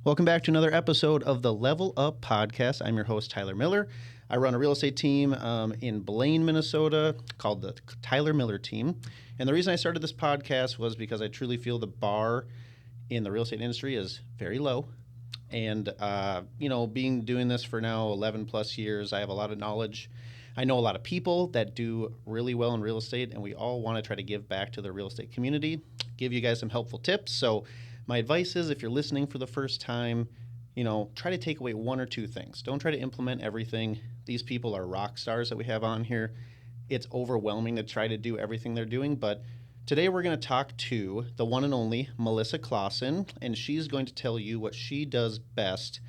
Welcome back to another episode of the Level Up Podcast. I'm your host, Tyler Miller. I run a real estate team in Blaine, Minnesota called the Tyler Miller Team. And the reason I started this podcast was because I truly feel the bar in the real estate industry is very low. And, doing this for now 11 plus years, I have a lot of knowledge. I know a lot of people that do really well in real estate, and we all want to try to give back to the real estate community, give you guys some helpful tips. So my advice is, if you're listening for the first time, try to take away one or two things. Don't try to implement everything. These people are rock stars that we have on here. It's overwhelming to try to do everything they're doing, but today we're going to talk to the one and only Melissa Clawson, and she's going to tell you what she does best,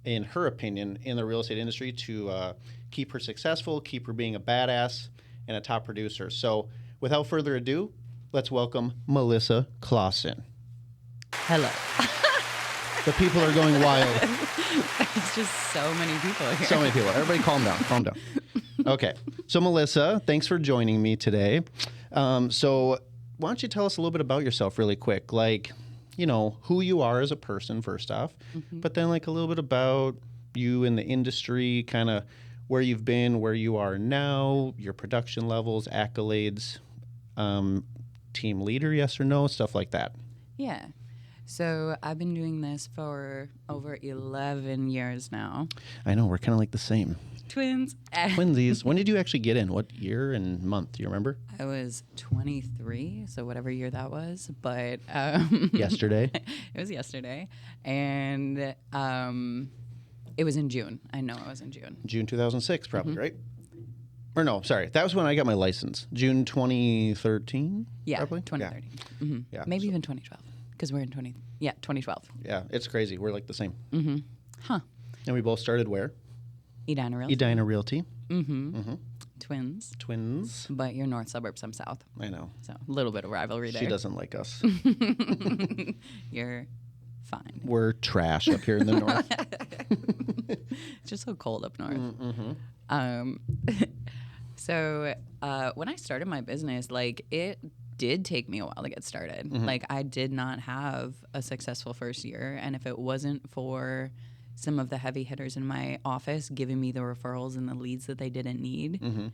in her opinion, in the real estate industry to keep her successful, keep her being a badass and a top producer. So without further ado, let's welcome Melissa Clawson. Hello. The people are going wild. There's just so many people here. So many people. Everybody calm down. Calm down. Okay. So Melissa, thanks for joining me today. So why don't you tell us a little bit about yourself really quick? Like, who you are as a person, first off, but then like a little bit about you in the industry, kind of where you've been, where you are now, your production levels, accolades, team leader, yes or no, stuff like that. Yeah. So I've been doing this for over 11 years now. I know, we're kind of like the same. Twins. Twinsies. When did you actually get in? What year and month? Do you remember? I was 23, so whatever year that was. But yesterday? It was yesterday. And it was in June. I know it was in June. June 2006, probably, right? Or no, sorry. That was when I got my license. June 2013? Yeah, probably? 2013. Yeah. Mm-hmm. Yeah, maybe even 2012. Because we're in 2012. Yeah, it's crazy. We're like the same. Mm-hmm. Huh. And we both started where? Edina Realty. Edina Realty. Mm-hmm. Mm-hmm. Twins. But you're north suburbs, I'm south. I know. So a little bit of rivalry there. She doesn't like us. You're fine. We're trash up here in the north. It's just so cold up north. Mm-hmm. So when I started my business, it did take me a while to get started. Mm-hmm. I did not have a successful first year. And if it wasn't for some of the heavy hitters in my office giving me the referrals and the leads that they didn't need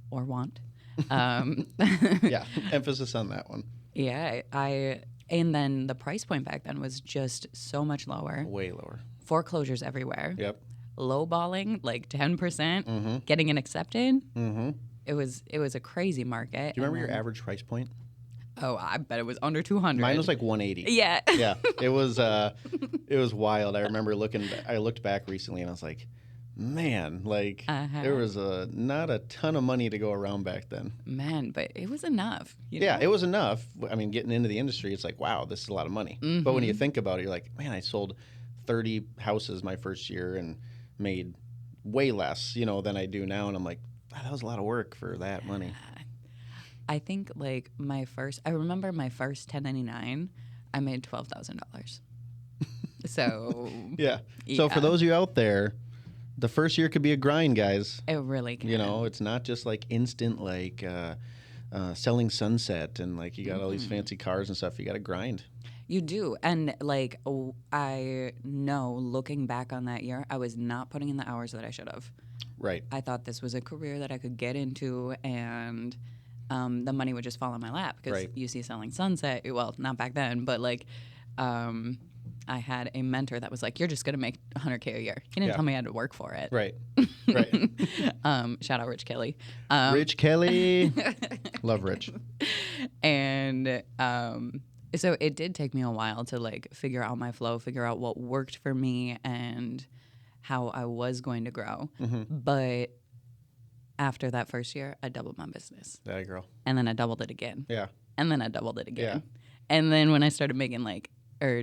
or want. Yeah, emphasis on that one. Yeah, and then the price point back then was just so much lower. Way lower. Foreclosures everywhere. Yep. Lowballing, 10%, getting it accepted. Mm-hmm. It was a crazy market. Do you remember your average price point? Oh, I bet it was under 200. Mine was 180. Yeah. Yeah. It was wild. I remember I looked back recently and I was like, man, there was not a ton of money to go around back then. Man, but it was enough. Yeah, it was enough. I mean, getting into the industry, it's like, wow, this is a lot of money. Mm-hmm. But when you think about it, you're like, man, I sold 30 houses my first year and made way less, than I do now. And I'm like, wow, that was a lot of work for that money. I think I remember my first 1099, I made $12,000. So yeah. So for those of you out there, the first year could be a grind, guys. It really can. It's not just instant selling sunset and you got all these fancy cars and stuff. You got to grind. You do. And I know looking back on that year, I was not putting in the hours that I should have. Right. I thought this was a career that I could get into and the money would just fall in my lap because you see selling sunset. Well, not back then, but I had a mentor that was like, "You're just gonna make $100K a year." He didn't tell me I had to work for it. Right. Right. Shout out Rich Kelly. Rich Kelly. Love Rich. And so it did take me a while to figure out my flow, figure out what worked for me, and how I was going to grow. Mm-hmm. But after that first year, I doubled my business. Yeah, girl. And then I doubled it again. Yeah. And then I doubled it again. Yeah. And then when I started making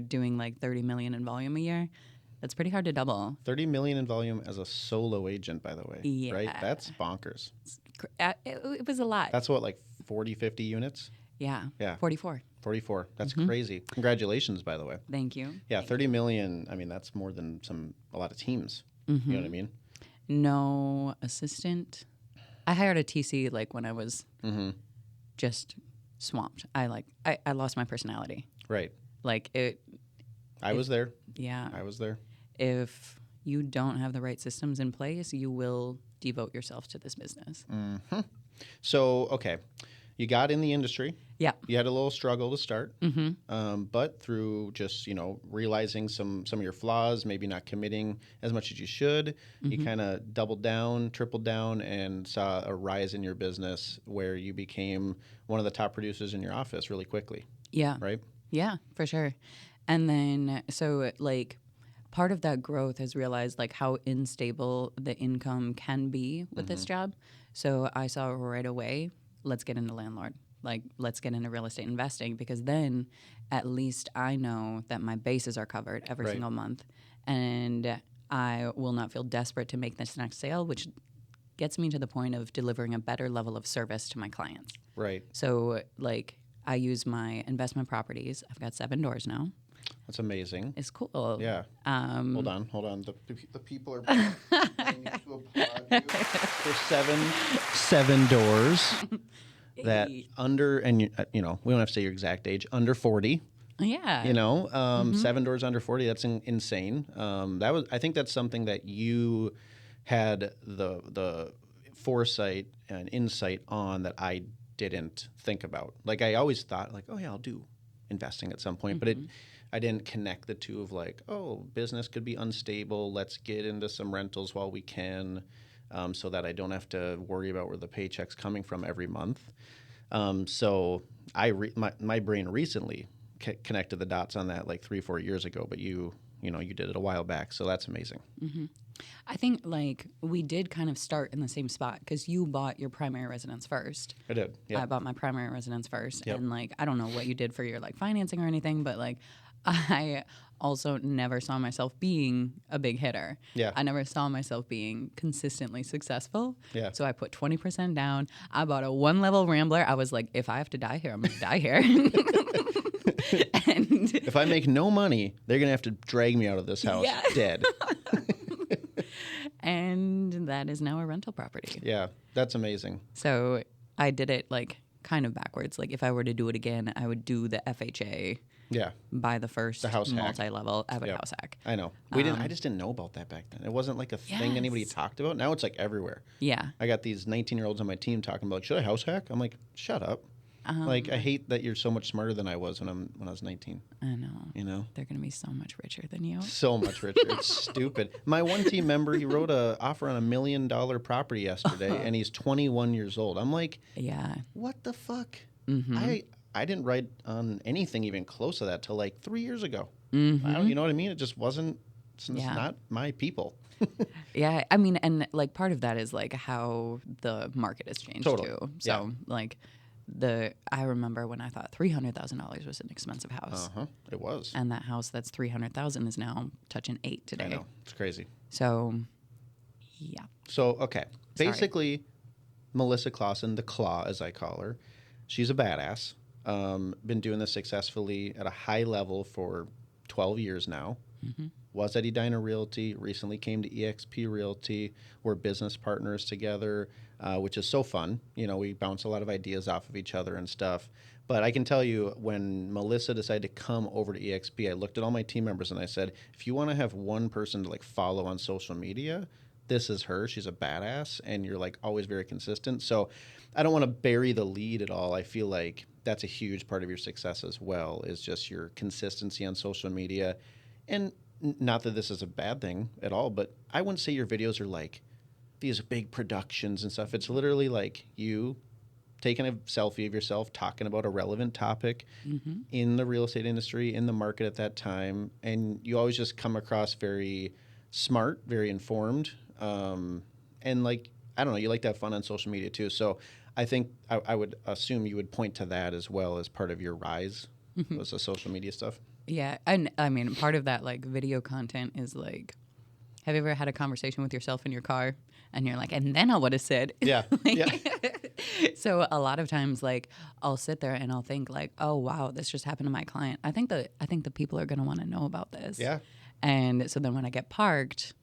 doing $30 million in volume a year, that's pretty hard to double. 30 million in volume as a solo agent, by the way. Yeah. Right? That's bonkers. It was a lot. That's what, 40, 50 units? Yeah. Yeah. 44. 44. That's crazy. Congratulations, by the way. Thank you. Yeah, 30 million, I mean, that's more than a lot of teams. Mm-hmm. You know what I mean? No assistant. I hired a TC when I was just swamped. I lost my personality. Right. I was there. Yeah. I was there. If you don't have the right systems in place, you will devote yourself to this business. Mm-hmm. So, okay, you got in the industry. Yeah. You had a little struggle to start, Mm-hmm. but through just realizing some of your flaws, maybe not committing as much as you should, you kind of doubled down, tripled down, and saw a rise in your business where you became one of the top producers in your office really quickly. Yeah. Right? Yeah, for sure. And then, so like, part of that growth has realized like how unstable the income can be with this job. So I saw right away, let's get into landlord. Like, let's get into real estate investing, because then at least I know that my bases are covered every Right. single month. And I will not feel desperate to make this next sale, which gets me to the point of delivering a better level of service to my clients. Right. So, like, I use my investment properties. I've got 7 doors now. That's amazing. It's cool. Yeah. Hold on. The people are. I need to applaud you for seven doors that under, and we don't have to say your exact age, under 40. Yeah. 7 doors under 40. That's insane. I think that's something that you had the foresight and insight on that I didn't think about. Like, I always thought, like, oh yeah, I'll do investing at some point, but I didn't connect the two of like, oh, business could be unstable. Let's get into some rentals while we can, so that I don't have to worry about where the paycheck's coming from every month. So my brain recently connected the dots on that like 3-4 years ago, but you did it a while back, so that's amazing. I think like we did kind of start in the same spot, because you bought your primary residence first. I did. Yeah. I bought my primary residence first. Yep. And like, I don't know what you did for your like financing or anything, but like, I also never saw myself being a big hitter. Yeah. I never saw myself being consistently successful. Yeah. So I put 20% down. I bought a 1-level Rambler. I was like, if I have to die here, I'm going to die here. And if I make no money, they're gonna have to drag me out of this house dead. And that is now a rental property. Yeah, that's amazing. So I did it like kind of backwards. Like, if I were to do it again, I would do the FHA. Yeah. Buy the first multi-level. I would house hack. I know. I just didn't know about that back then. It wasn't like a thing anybody talked about. Now it's like everywhere. Yeah. I got these 19-year-olds on my team talking about, like, should I house hack? I'm like, shut up. Like, I hate that you're so much smarter than I was when I was 19. I know. They're going to be so much richer than you. So much richer. It's stupid. My one team member, he wrote an offer on $1 million property yesterday, and he's 21 years old. I'm like, yeah. What the fuck? I didn't write on anything even close to that till like 3 years ago. You know what I mean? It just wasn't. It's not my people. Yeah, I mean, and like part of that is like how the market has changed too. So like. I remember when I thought $300,000 was an expensive house. It was. And that house that's $300,000 is now touching $8 today. I know. It's crazy. So, yeah. So, okay. Basically, Melissa Clawson, the Claw, as I call her, she's a badass. Been doing this successfully at a high level for 12 years now. Was at Edina Realty, recently came to eXp Realty. We're business partners together, which is so fun. We bounce a lot of ideas off of each other and stuff. But I can tell you, when Melissa decided to come over to eXp, I looked at all my team members and I said, if you want to have one person to like follow on social media, this is her. She's a badass, and you're like always very consistent. So I don't want to bury the lead at all. I feel like that's a huge part of your success as well, is just your consistency on social media. And not that this is a bad thing at all, but I wouldn't say your videos are like these big productions and stuff. It's literally like you taking a selfie of yourself talking about a relevant topic in the real estate industry, in the market at that time. And you always just come across very smart, very informed. And like, I don't know, you like to have fun on social media too. So I think I would assume you would point to that as well as part of your rise, was the social media stuff. Yeah, and I mean, part of that like video content is like, have you ever had a conversation with yourself in your car and you're like, and then I would have said, yeah, yeah. So a lot of times, like, I'll sit there and I'll think like, oh wow, this just happened to my client. I think the people are gonna want to know about this. Yeah. And so then when I get parked,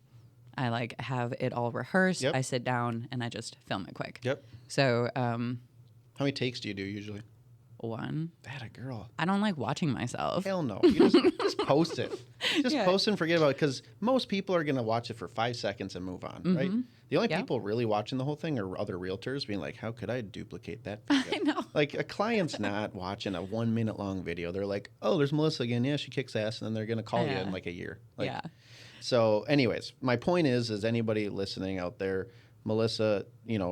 I like have it all rehearsed. I sit down and I just film it quick. Yep. So, how many takes do you do usually? one. That a girl. I don't like watching myself. Hell no. You just post it. Just Yeah. post it and forget about it, because most people are going to watch it for 5 seconds and move on, right? The only people really watching the whole thing are other realtors being like, how could I duplicate that video? I know. Like, a client's not watching a 1 minute long video. They're like, oh, there's Melissa again. Yeah, she kicks ass. And then they're going to call you in like a year. Like, Yeah. So anyways, my point is anybody listening out there, Melissa,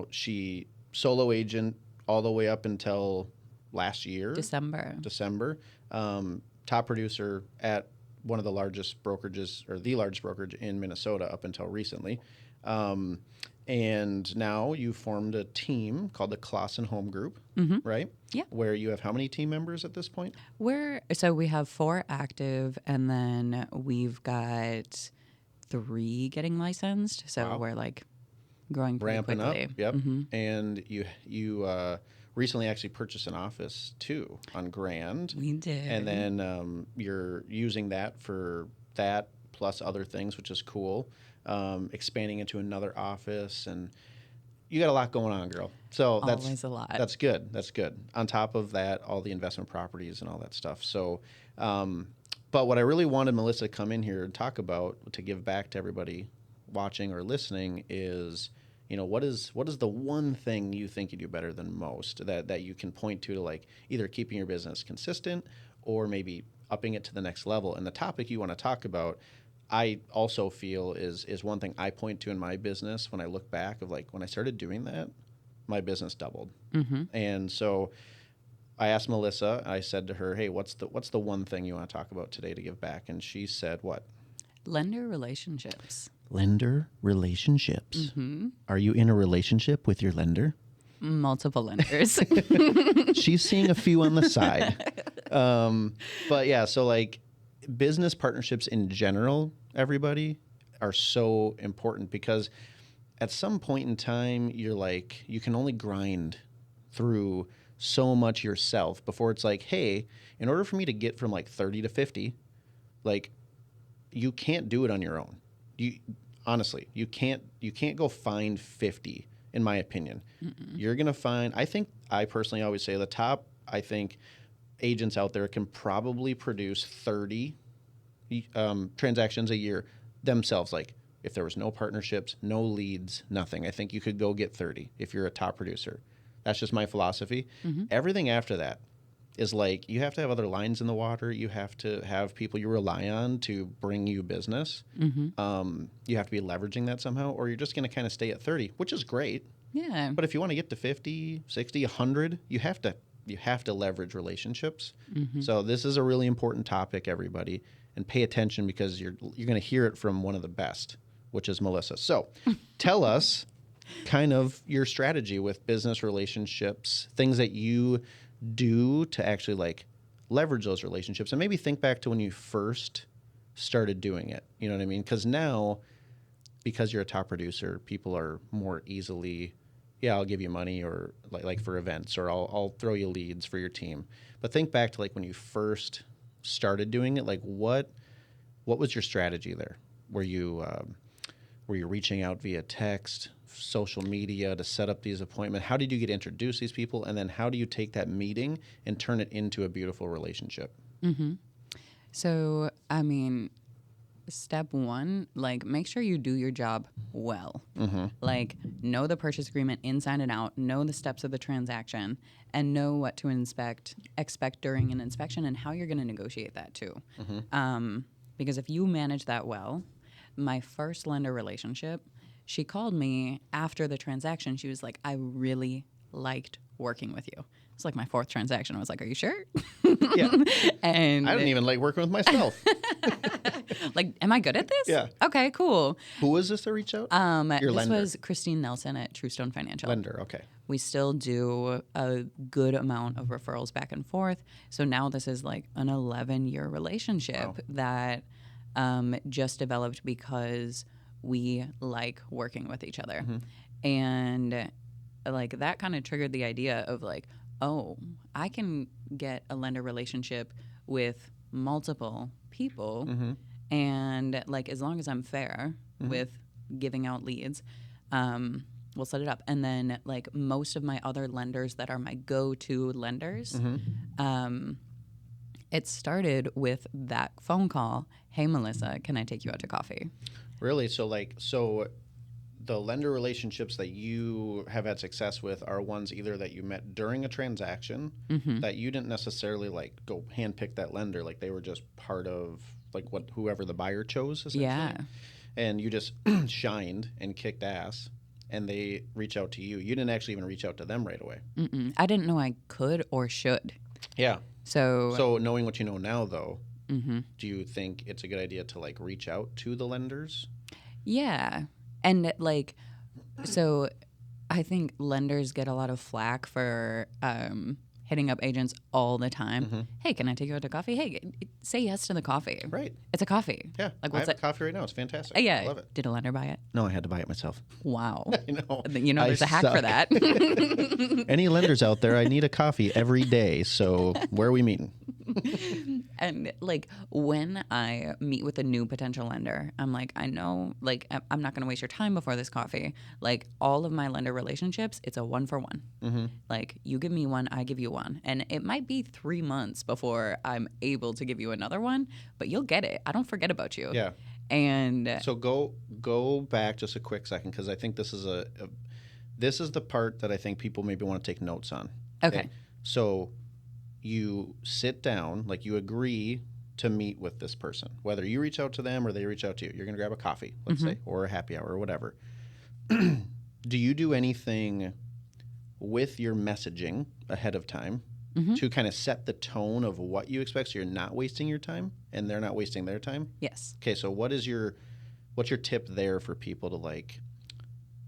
she solo agent all the way up until last year. December. Top producer at one of the largest brokerages, or the largest brokerage in Minnesota up until recently. And now you formed a team called the Clawson Home Group, right? Yeah. Where you have how many team members at this point? So we have 4 active, and then we've got 3 getting licensed. So we're like growing pretty ramping quickly. Up. Yep. And you recently actually purchased an office too on Grand. We did. And then you're using that for that plus other things, which is cool. Expanding into another office, and you got a lot going on, girl. So that's always a lot. That's good. That's good. On top of that, all the investment properties and all that stuff. So, but what I really wanted Melissa to come in here and talk about, to give back to everybody watching or listening, is, what is the one thing you think you do better than most that you can point to like either keeping your business consistent or maybe upping it to the next level. And the topic you want to talk about, I also feel is one thing I point to in my business when I look back of like when I started doing that, my business doubled. And so I asked Melissa, I said to her, hey, what's the one thing you want to talk about today to give back? And she said, what? Lender relationships. Lender relationships. Are you in a relationship with your lender? Multiple lenders. She's seeing a few on the side. But yeah, so like business partnerships in general, everybody, are so important, because at some point in time, you're like, you can only grind through so much yourself before it's like, hey, in order for me to get from like 30 to 50, like, you can't do it on your own. Honestly, you can't go find 50, in my opinion. You're going to find, I personally always say the top, I think, agents out there can probably produce 30 transactions a year themselves. Like, if there was no partnerships, no leads, nothing, I think you could go get 30 if you're a top producer. That's just my philosophy. Everything after that is like, you have to have other lines in the water. You have to have people you rely on to bring you business. You have to be leveraging that somehow, or you're just going to kind of stay at 30, which is great. Yeah. But if you want to get to 50, 60, 100, you have to leverage relationships. So this is a really important topic, everybody, and pay attention, because you're going to hear it from one of the best, which is Melissa. So tell us kind of your strategy with business relationships, things that you do to actually like leverage those relationships, and maybe think back to when you first started doing it. You know what I mean? Because now, because you're a top producer, people are more easily, I'll give you money, or like for events, or I'll throw you leads for your team. But think back to like when you first started doing it. Like what was your strategy there? Were you reaching out via text, social media to set up these appointments? How did you get introduced to these people? And then how do you take that meeting and turn it into a beautiful relationship? So, I mean, step 1, like, make sure you do your job well. Like, know the purchase agreement inside and out, know the steps of the transaction, and know what to expect during an inspection, and how you're going to negotiate that too. Because if you manage that well, my first lender relationship, she called me after the transaction. She was like, I really liked working with you. It's like my 4th transaction. I was like, are you sure? Yeah. And I don't even like working with myself. like, am I good at this? Yeah. Okay, cool. Who was this to reach out? Your this lender. was Christine Nelson at Truestone Financial. Lender, okay. We still do a good amount of referrals back and forth. So now this is like an 11-year relationship that just developed because we like working with each other. And like that kind of triggered the idea of like, oh, I can get a lender relationship with multiple people. And like, as long as I'm fair with giving out leads, we'll set it up. And then like most of my other lenders that are my go-to lenders, it started with that phone call. Hey, Melissa, can I take you out to coffee? Really? So the lender relationships that you have had success with are ones either that you met during a transaction that you didn't necessarily like go handpick that lender, like they were just part of like whoever the buyer chose essentially. Yeah. And you just shined and kicked ass and they reach out to you. You didn't actually even reach out to them right away. I didn't know I could or should. Yeah. So knowing what you know now though, do you think it's a good idea to like reach out to the lenders? Yeah. And like, so I think lenders get a lot of flack for hitting up agents all the time. Hey, can I take you out to coffee? Hey, say yes to the coffee. Right. It's a coffee. Yeah. Like, I have a coffee right now. It's fantastic. Yeah. I love it. Did a lender buy it? No, I had to buy it myself. Wow. I know. There's a hack for that. Any lenders out there, I need a coffee every day. So where are we meeting? And like when I meet with a new potential lender, I'm like, I know, like, I'm not going to waste your time before this coffee. Like all of my lender relationships, it's a 1-for-1. Like you give me one, I give you one. And it might be 3 months before I'm able to give you another one, but you'll get it. I don't forget about you. Yeah. And so go back just a quick second because I think this is this is the part that I think people maybe want to take notes on. Okay. So you sit down, like you agree to meet with this person, whether you reach out to them or they reach out to you. You're going to grab a coffee, let's say, or a happy hour or whatever. Do you do anything with your messaging ahead of time to kind of set the tone of what you expect so you're not wasting your time and they're not wasting their time? Yes. Okay, so what's your tip there for people to like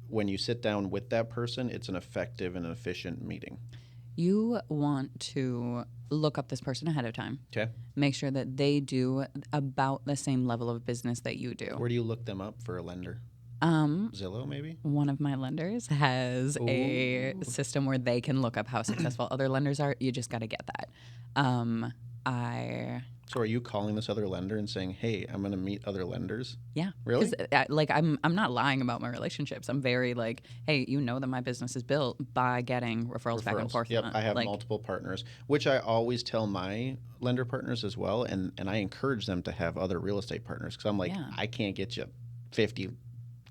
when you sit down with that person, it's an effective and an efficient meeting? You want to look up this person ahead of time. Okay. Make sure that they do about the same level of business that you do. Where do you look them up for a lender? Zillow, maybe? One of my lenders has a system where they can look up how successful other lenders are. You just got to get that. So are you calling this other lender and saying, hey, I'm going to meet other lenders? Yeah. Really? Like I'm not lying about my relationships. I'm very like, hey, you know that my business is built by getting referrals. Back and forth. Yep, I have multiple partners, which I always tell my lender partners as well, and I encourage them to have other real estate partners because I'm like, I can't get you 50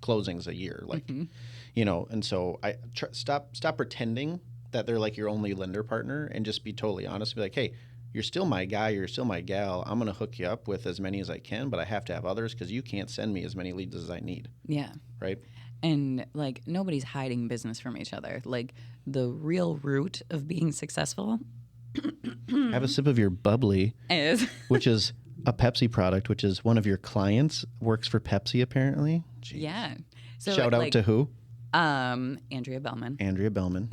closings a year, like, you know, and so I stop pretending that they're like your only lender partner and just be totally honest. Be like, hey, you're still my guy, you're still my gal. I'm going to hook you up with as many as I can, but I have to have others because you can't send me as many leads as I need. Yeah. Right? And like nobody's hiding business from each other. Like the real root of being successful. Have a sip of your bubbly, which is a Pepsi product, which is one of your clients works for Pepsi apparently. Jeez. Yeah. So shout out to who? Andrea Bellman. Andrea Bellman.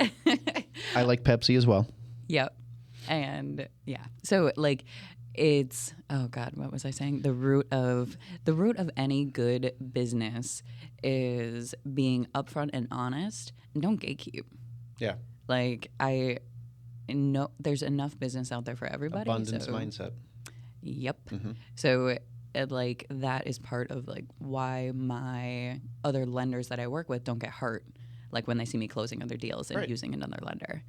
I like Pepsi as well. Yep. And yeah, so like it's, oh God, what was I saying? The root of any good business is being upfront and honest and don't gatekeep. Yeah. Like I know there's enough business out there for everybody. Abundance mindset. Yep. So like that is part of like why my other lenders that I work with don't get hurt. Like when they see me closing other deals and using another lender.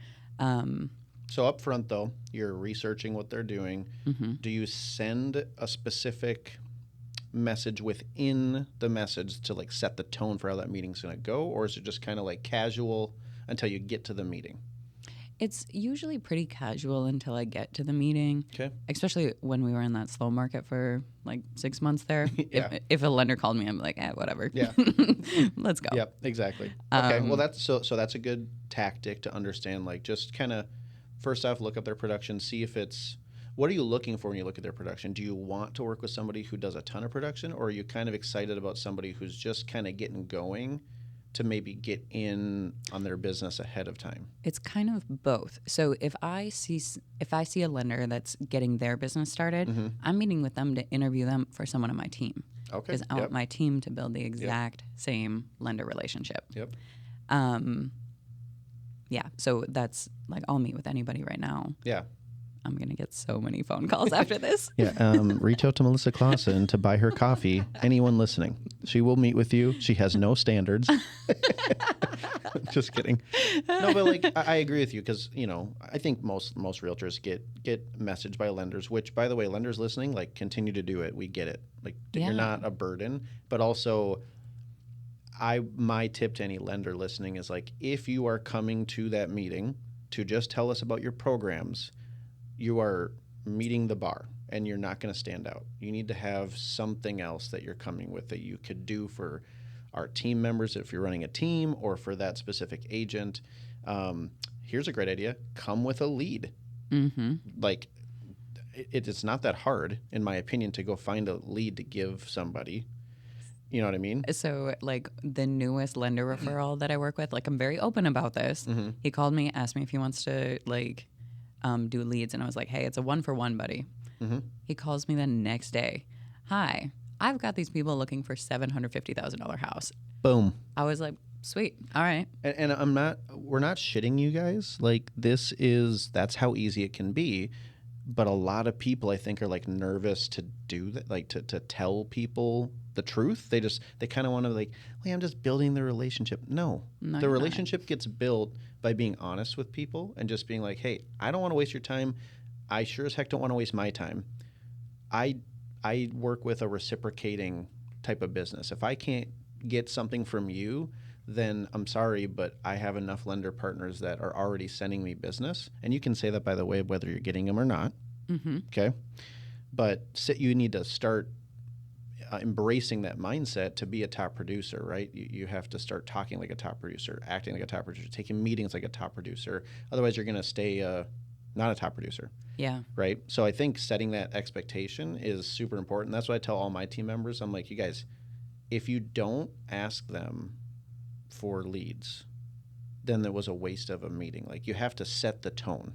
So up front, though, you're researching what they're doing. Do you send a specific message within the message to like set the tone for how that meeting's going to go, or is it just kind of like casual until you get to the meeting? It's usually pretty casual until I get to the meeting. Okay. Especially when we were in that slow market for like 6 months there. If a lender called me, I'm like, whatever. Yeah. Let's go. Yep, exactly. Okay. Well, that's that's a good tactic to understand. Like just kind of first off, look up their production, see if it's, what are you looking for when you look at their production? Do you want to work with somebody who does a ton of production, or are you kind of excited about somebody who's just kind of getting going to maybe get in on their business ahead of time? It's kind of both. So if I see a lender that's getting their business started, I'm meeting with them to interview them for someone on my team. Okay. Because I want my team to build the exact same lender relationship. Yep. Yeah. So that's like I'll meet with anybody right now. Yeah. I'm going to get so many phone calls after this. Yeah, reach out to Melissa Clawson to buy her coffee. Anyone listening, she will meet with you. She has no standards. Just kidding. No, but like I agree with you because I think most realtors get messaged by lenders. Which, by the way, lenders listening, like continue to do it. We get it. Like you're not a burden, but also. My tip to any lender listening is like, if you are coming to that meeting to just tell us about your programs, you are meeting the bar and you're not going to stand out. You need to have something else that you're coming with that you could do for our team members if you're running a team or for that specific agent. Here's a great idea. Come with a lead. Mm-hmm. Like it's not that hard, in my opinion, to go find a lead to give somebody. You know what I mean? So, like, the newest lender referral that I work with, like, I'm very open about this. Mm-hmm. He called me, asked me if he wants to, like, do leads. And I was like, hey, it's a 1-for-1, buddy. Mm-hmm. He calls me the next day. Hi, I've got these people looking for $750,000 house. Boom. I was like, sweet. All right. And we're not shitting you guys. Like, that's how easy it can be. But a lot of people, I think, are like nervous to do that, like to tell people the truth. They kind of want to like, well, I'm just building the relationship. No, the relationship gets built by being honest with people and just being like, hey, I don't want to waste your time. I sure as heck don't want to waste my time. I work with a reciprocating type of business. If I can't get something from you, then I'm sorry, but I have enough lender partners that are already sending me business. And you can say that, by the way, whether you're getting them or not. Mm-hmm. Okay? But you need to start embracing that mindset to be a top producer, right? You have to start talking like a top producer, acting like a top producer, taking meetings like a top producer. Otherwise, you're going to stay not a top producer. Yeah. Right? So I think setting that expectation is super important. That's what I tell all my team members. I'm like, you guys, if you don't ask them for leads, then there was a waste of a meeting. Like you have to set the tone,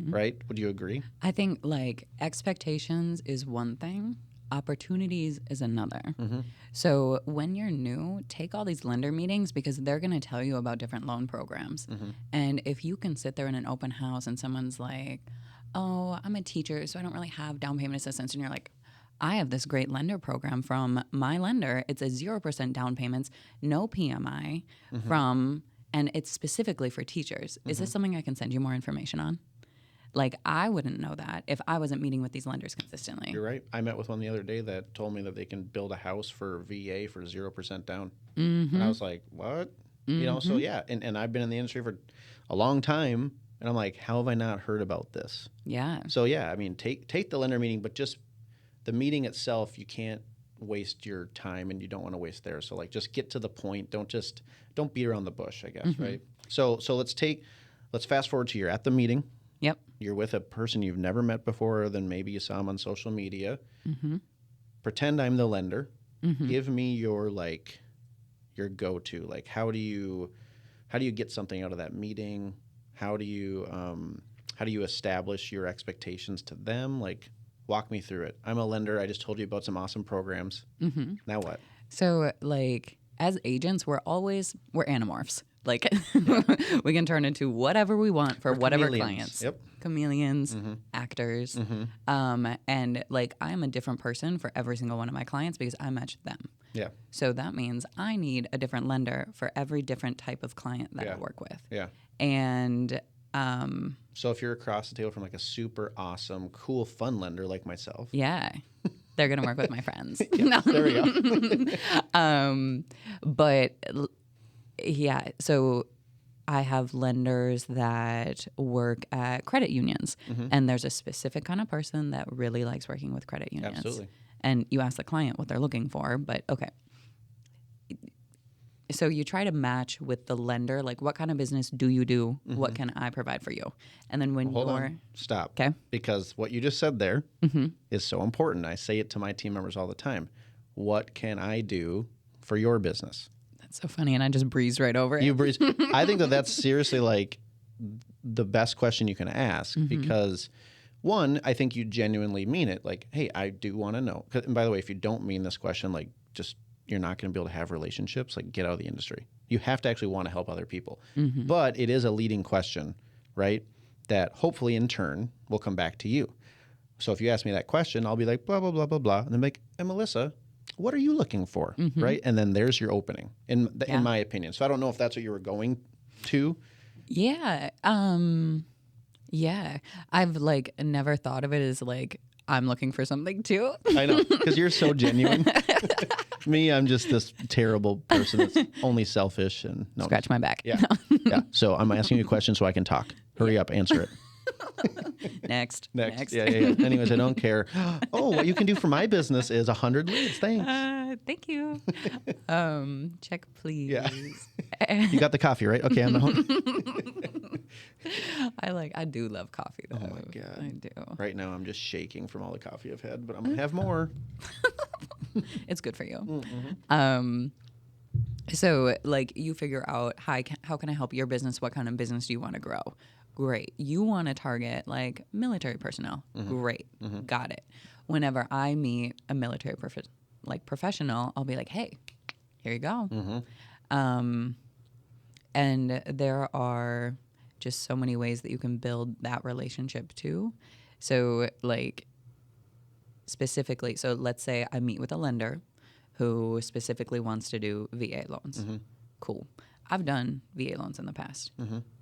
right? Would you agree? I think like expectations is one thing, opportunities is another. Mm-hmm. So when you're new, take all these lender meetings because they're going to tell you about different loan programs. Mm-hmm. And if you can sit there in an open house and someone's like, oh, I'm a teacher, so I don't really have down payment assistance. And you're like, I have this great lender program from my lender. It's a 0% down payments, no PMI and it's specifically for teachers. Is this something I can send you more information on? Like, I wouldn't know that if I wasn't meeting with these lenders consistently. You're right. I met with one the other day that told me that they can build a house for VA for 0% down. Mm-hmm. And I was like, what? Mm-hmm. So yeah. And I've been in the industry for a long time. And I'm like, how have I not heard about this? Yeah. So yeah, I mean, take the lender meeting, but just the meeting itself, you can't waste your time and you don't want to waste theirs. So like just get to the point. Don't beat around the bush, I guess, right? So let's fast forward to you're at the meeting. Yep. You're with a person you've never met before, or then maybe you saw them on social media. Mm-hmm. Pretend I'm the lender. Mm-hmm. Give me your go-to. Like how do you get something out of that meeting? How do you establish your expectations to them? Like walk me through it. I'm a lender. I just told you about some awesome programs. Mm-hmm. Now what? So like as agents, we're anamorphs. Like we can turn into whatever we want for whatever clients. Yep. Chameleons, actors. And like I'm a different person for every single one of my clients because I match them. Yeah. So that means I need a different lender for every different type of client that I work with. Yeah. And so if you're across the table from like a super awesome, cool, fun lender like myself. Yeah. They're going to work with my friends. Yeah, there we go. But yeah, so I have lenders that work at credit unions, and there's a specific kind of person that really likes working with credit unions. Absolutely. And you ask the client what they're looking for, but okay. So you try to match with the lender, like what kind of business do you do? What can I provide for you? And then when hold on, stop. Okay. Because what you just said there is so important. I say it to my team members all the time. What can I do for your business? That's so funny, and I just breezed right over it. You breezed. I think that's seriously like the best question you can ask because, one, I think you genuinely mean it. Like, hey, I do want to know. And by the way, if you don't mean this question, like just you're not going to be able to have relationships, like get out of the industry. You have to actually want to help other people. But it is a leading question, right? that hopefully in turn will come back to you. So if you ask me that question, I'll be like, blah, blah, blah, blah, blah. And then like, and Melissa, what are you looking for? Right? And then there's your opening, in my opinion. So I don't know if that's what you were going to. Yeah. Yeah. I've like never thought of it as like, I'm looking for something too. I know, because you're so genuine. Me, I'm just this terrible person that's only selfish and no. Scratch my back. Yeah. Yeah. So I'm asking you a question so I can talk. Hurry up, answer it. Next. Yeah. Anyways, I don't care. Oh, what you can do for my business is 100 leads. Thanks. Thank you. Check, please. Yeah. You got the coffee, right? Okay, I'm the home. I do love coffee though. Oh my God. I do. Right now I'm just shaking from all the coffee I've had, but I'm going to have more. It's good for you. Mm-hmm. So like you figure out how can I help your business? What kind of business do you want to grow? Great. You want to target like military personnel. Great. Got it. Whenever I meet a military professional, I'll be like, hey, here you go. And there are just so many ways that you can build that relationship too. So like specifically, so let's say I meet with a lender who specifically wants to do VA loans. Cool. I've done VA loans in the past.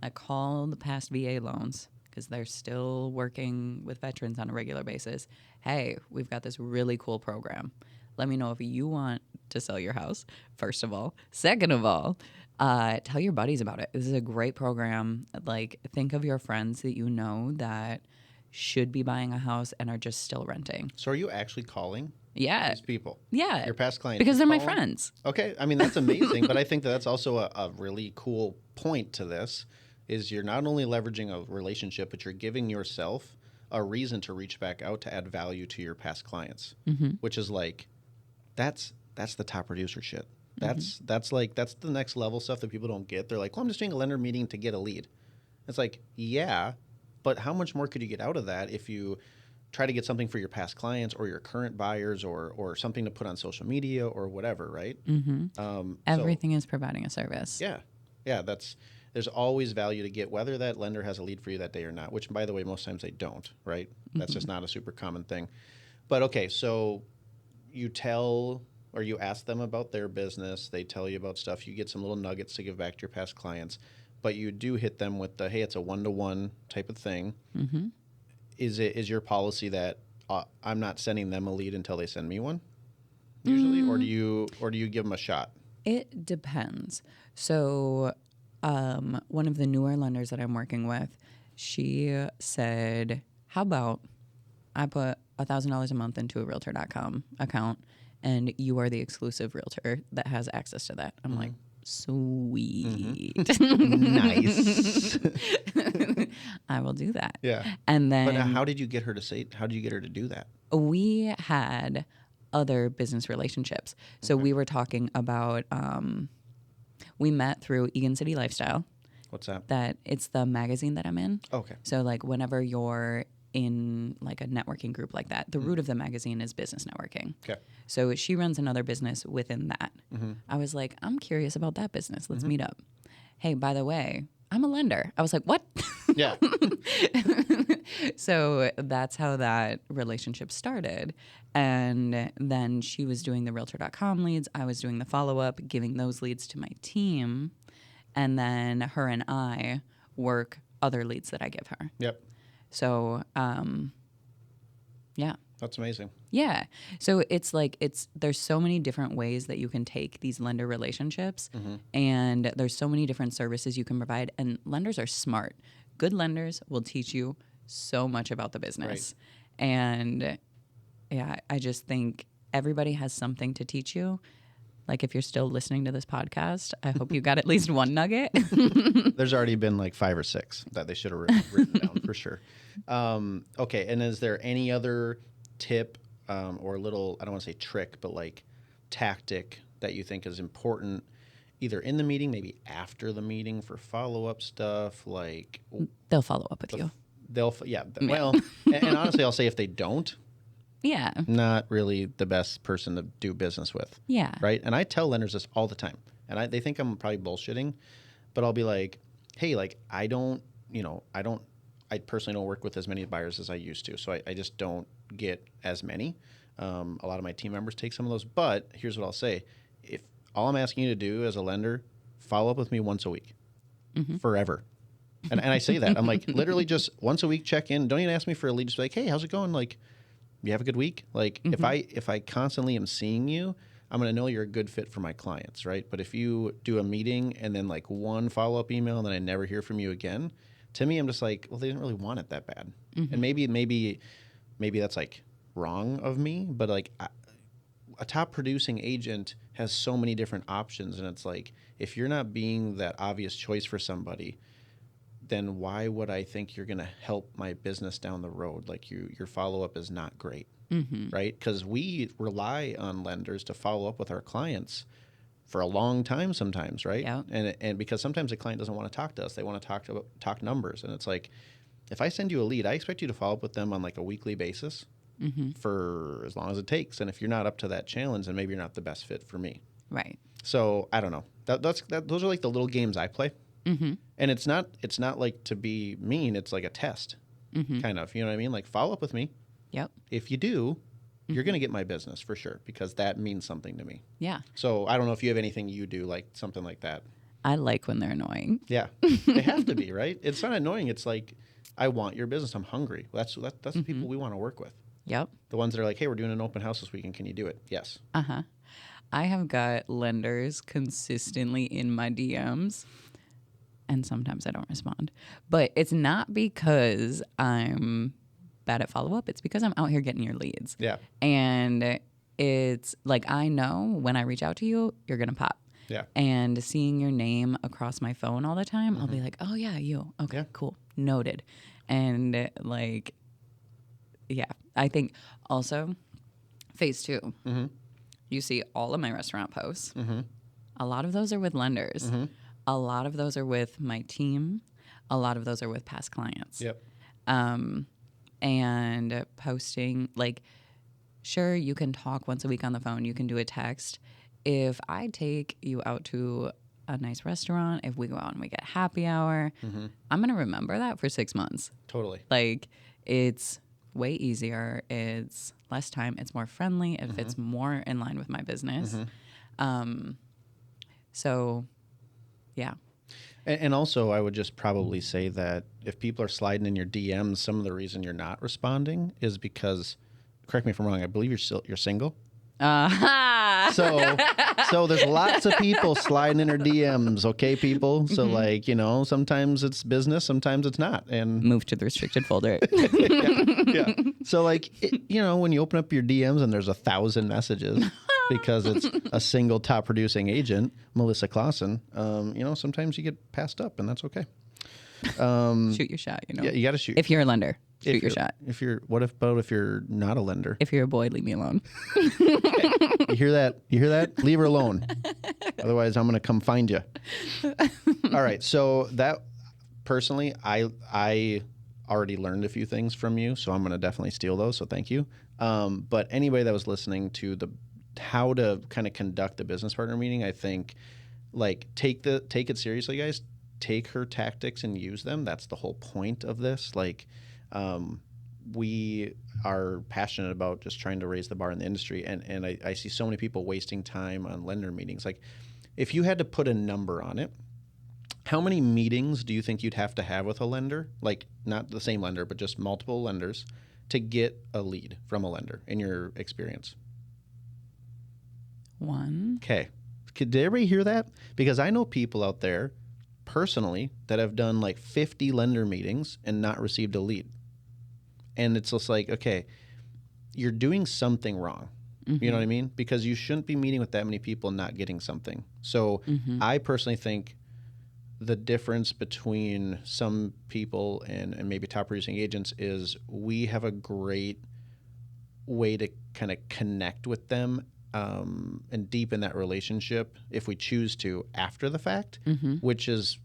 I call the past VA loans because they're still working with veterans on a regular basis. Hey, we've got this really cool program. Let me know if you want to sell your house, first of all. Second of all, tell your buddies about it. This is a great program. Like, think of your friends that you know that should be buying a house and are just still renting. So are you actually calling these people? Yeah. Your past clients? Because they're my friends. Okay. I mean, that's amazing. But I think that's also a really cool point to this is you're not only leveraging a relationship, but you're giving yourself a reason to reach back out to add value to your past clients, which is like, that's the top producer shit. That's the next level stuff that people don't get. They're like, well, I'm just doing a lender meeting to get a lead. It's like, yeah, but how much more could you get out of that if you try to get something for your past clients or your current buyers or something to put on social media or whatever, right? Everything is providing a service. Yeah. There's always value to get, whether that lender has a lead for you that day or not, which, by the way, most times they don't, right? That's just not a super common thing. But, okay, so you tell or you ask them about their business. They tell you about stuff. You get some little nuggets to give back to your past clients. But you do hit them with the, hey, it's a one-to-one type of thing. Is your policy that I'm not sending them a lead until they send me one, usually? Or do you give them a shot? It depends. So one of the newer lenders that I'm working with, she said, how about I put $1,000 a month into a Realtor.com account and you are the exclusive realtor that has access to that. I'm like, sweet. Nice. I will do that. Yeah. And then But how did you get her to do that? We had other business relationships. So we were talking about, we met through Egan City Lifestyle. What's that? That it's the magazine that I'm in. Okay. So like whenever you're in like a networking group like that, the root of the magazine is business networking. Okay. So she runs another business within that. I was like, I'm curious about that business. Let's meet up. Hey, by the way, I'm a lender. I was like, what? Yeah. So that's how that relationship started. And then she was doing the Realtor.com leads. I was doing the follow-up, giving those leads to my team. And then her and I work other leads that I give her. Yep. So, yeah. That's amazing. Yeah. So it's like there's so many different ways that you can take these lender relationships and there's so many different services you can provide, and lenders are smart. Good lenders will teach you so much about the business. Right. And yeah, I just think everybody has something to teach you. Like if you're still listening to this podcast, I hope you got at least one nugget. There's already been like 5 or 6 that they should have written down for sure. Okay, and is there any other tip or little, I don't want to say trick, but like tactic that you think is important either in the meeting, maybe after the meeting for follow-up stuff? Like they'll follow up with you. Well, and honestly, I'll say if they don't, not really the best person to do business with. Yeah. Right? And I tell lenders this all the time. And they think I'm probably bullshitting, but I'll be like, hey, like I don't I personally don't work with as many buyers as I used to, so I just don't get as many. A lot of my team members take some of those, but here's what I'll say: if all I'm asking you to do as a lender, follow up with me once a week, forever. And I say that I'm like literally just once a week check in. Don't even ask me for a lead. Just be like, hey, how's it going? Like, you have a good week? Like, if I constantly am seeing you, I'm going to know you're a good fit for my clients, right? But if you do a meeting and then like one follow-up email and then I never hear from you again, to me, I'm just like, well, they didn't really want it that bad. And maybe that's like wrong of me, but like a top producing agent has so many different options. And it's like, if you're not being that obvious choice for somebody, then why would I think you're going to help my business down the road? Like your follow-up is not great, right? Because we rely on lenders to follow up with our clients for a long time sometimes, right? Yeah. And because sometimes the client doesn't want to talk to us. They want to talk numbers. And it's like, if I send you a lead, I expect you to follow up with them on like a weekly basis for as long as it takes. And if you're not up to that challenge, then maybe you're not the best fit for me. Right. So I don't know. Those are like the little games I play. And it's not like to be mean. It's like a test, kind of. You know what I mean? Like, follow up with me. Yep. If you do, you're going to get my business for sure, because that means something to me. Yeah. So I don't know if you have anything you do, like something like that. I like when they're annoying. Yeah, they have to be, right? It's not annoying. It's like, I want your business. I'm hungry. That's the people we want to work with. Yep. The ones that are like, hey, we're doing an open house this weekend. Can you do it? Yes. I have got lenders consistently in my DMs, and sometimes I don't respond. But it's not because I'm bad at follow-up. It's because I'm out here getting your leads. Yeah. And it's like, I know when I reach out to you, you're going to pop. Yeah. And seeing your name across my phone all the time, I'll be like, oh, yeah, you. Okay, cool. Noted. And like, yeah, I think also phase 2, you see all of my restaurant posts. A lot of those are with lenders. A lot of those are with my team. A lot of those are with past clients. Yep. And posting, like, sure, you can talk once a week on the phone. You can do a text. If I take you out to a nice restaurant, if we go out and we get happy hour, I'm going to remember that for 6 months. Totally. Like, it's way easier. It's less time. It's more friendly. It fits more in line with my business. So, yeah. And also, I would just probably say that if people are sliding in your DMs, some of the reason you're not responding is because, correct me if I'm wrong, I believe you're single. So there's lots of people sliding in their DMs, okay, people? So, like, sometimes it's business, sometimes it's not. And Move to the restricted folder. yeah. So, like, when you open up your DMs and there's 1,000 messages because it's a single top producing agent, Melissa Clawson, sometimes you get passed up, and that's okay. Shoot your shot, Yeah, you got to shoot. If you're a lender, shoot your shot. If you're not a lender? If you're a boy, leave me alone. You hear that? Leave her alone. Otherwise, I'm going to come find you. All right. So that, personally, I already learned a few things from you, so I'm going to definitely steal those. So thank you. But anybody that was listening to how to kind of conduct a business partner meeting, I think, like, take it seriously, guys. Take her tactics and use them. That's the whole point of this. Like, we are passionate about just trying to raise the bar in the industry, and I see so many people wasting time on lender meetings. Like, if you had to put a number on it, how many meetings do you think you'd have to have with a lender? Like, not the same lender, but just multiple lenders, to get a lead from a lender, in your experience? 1. Okay. Did everybody hear that? Because I know people out there personally that have done like 50 lender meetings and not received a lead. And it's just like, okay, you're doing something wrong. You know what I mean? Because you shouldn't be meeting with that many people and not getting something. So I personally think the difference between some people and maybe top producing agents is we have a great way to kind of connect with them and deepen that relationship if we choose to after the fact, which is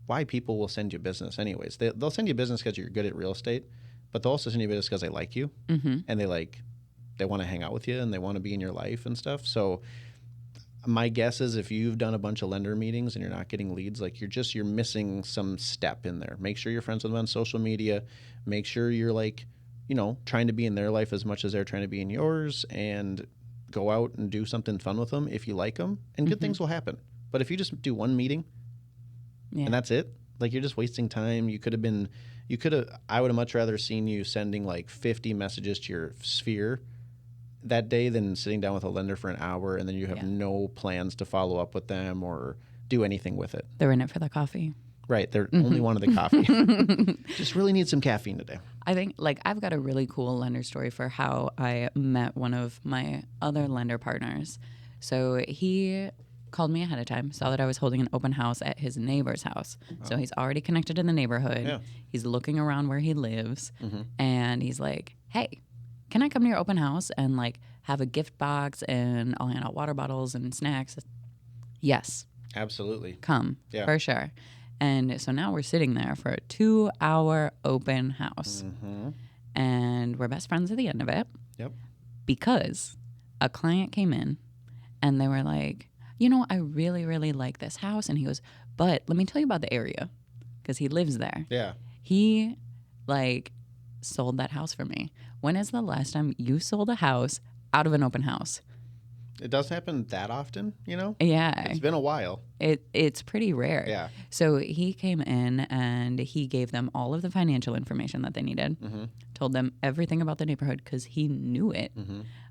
why people will send you business anyways. They'll send you business because you're good at real estate, but they'll also send you business because they like you and they want to hang out with you and they want to be in your life and stuff. So my guess is if you've done a bunch of lender meetings and you're not getting leads, like you're missing some step in there. Make sure you're friends with them on social media. Make sure you're like, trying to be in their life as much as they're trying to be in yours, and go out and do something fun with them if you like them, and good things will happen. But if you just do one meeting and that's it, like you're just wasting time. I would have much rather seen you sending like 50 messages to your sphere that day than sitting down with a lender for an hour and then you have no plans to follow up with them or do anything with it. They're in it for the coffee. Right. They're only wanted the coffee. Just really need some caffeine today. I think I've got a really cool lender story for how I met one of my other lender partners. So he called me ahead of time, saw that I was holding an open house at his neighbor's house. So he's already connected in the neighborhood. Yeah. He's looking around where he lives, and he's like, hey, can I come to your open house and like have a gift box and I'll hand out water bottles and snacks? Yes. Absolutely. Come. Yeah. For sure. And so now we're sitting there for a 2-hour open house. And we're best friends at the end of it. Yep. Because a client came in and they were like, I really, really like this house. And he goes, but let me tell you about the area, because he lives there. Yeah. He sold that house for me. When is the last time you sold a house out of an open house? It doesn't happen that often, Yeah. It's been a while. It's pretty rare. Yeah. So he came in and he gave them all of the financial information that they needed, told them everything about the neighborhood because he knew it.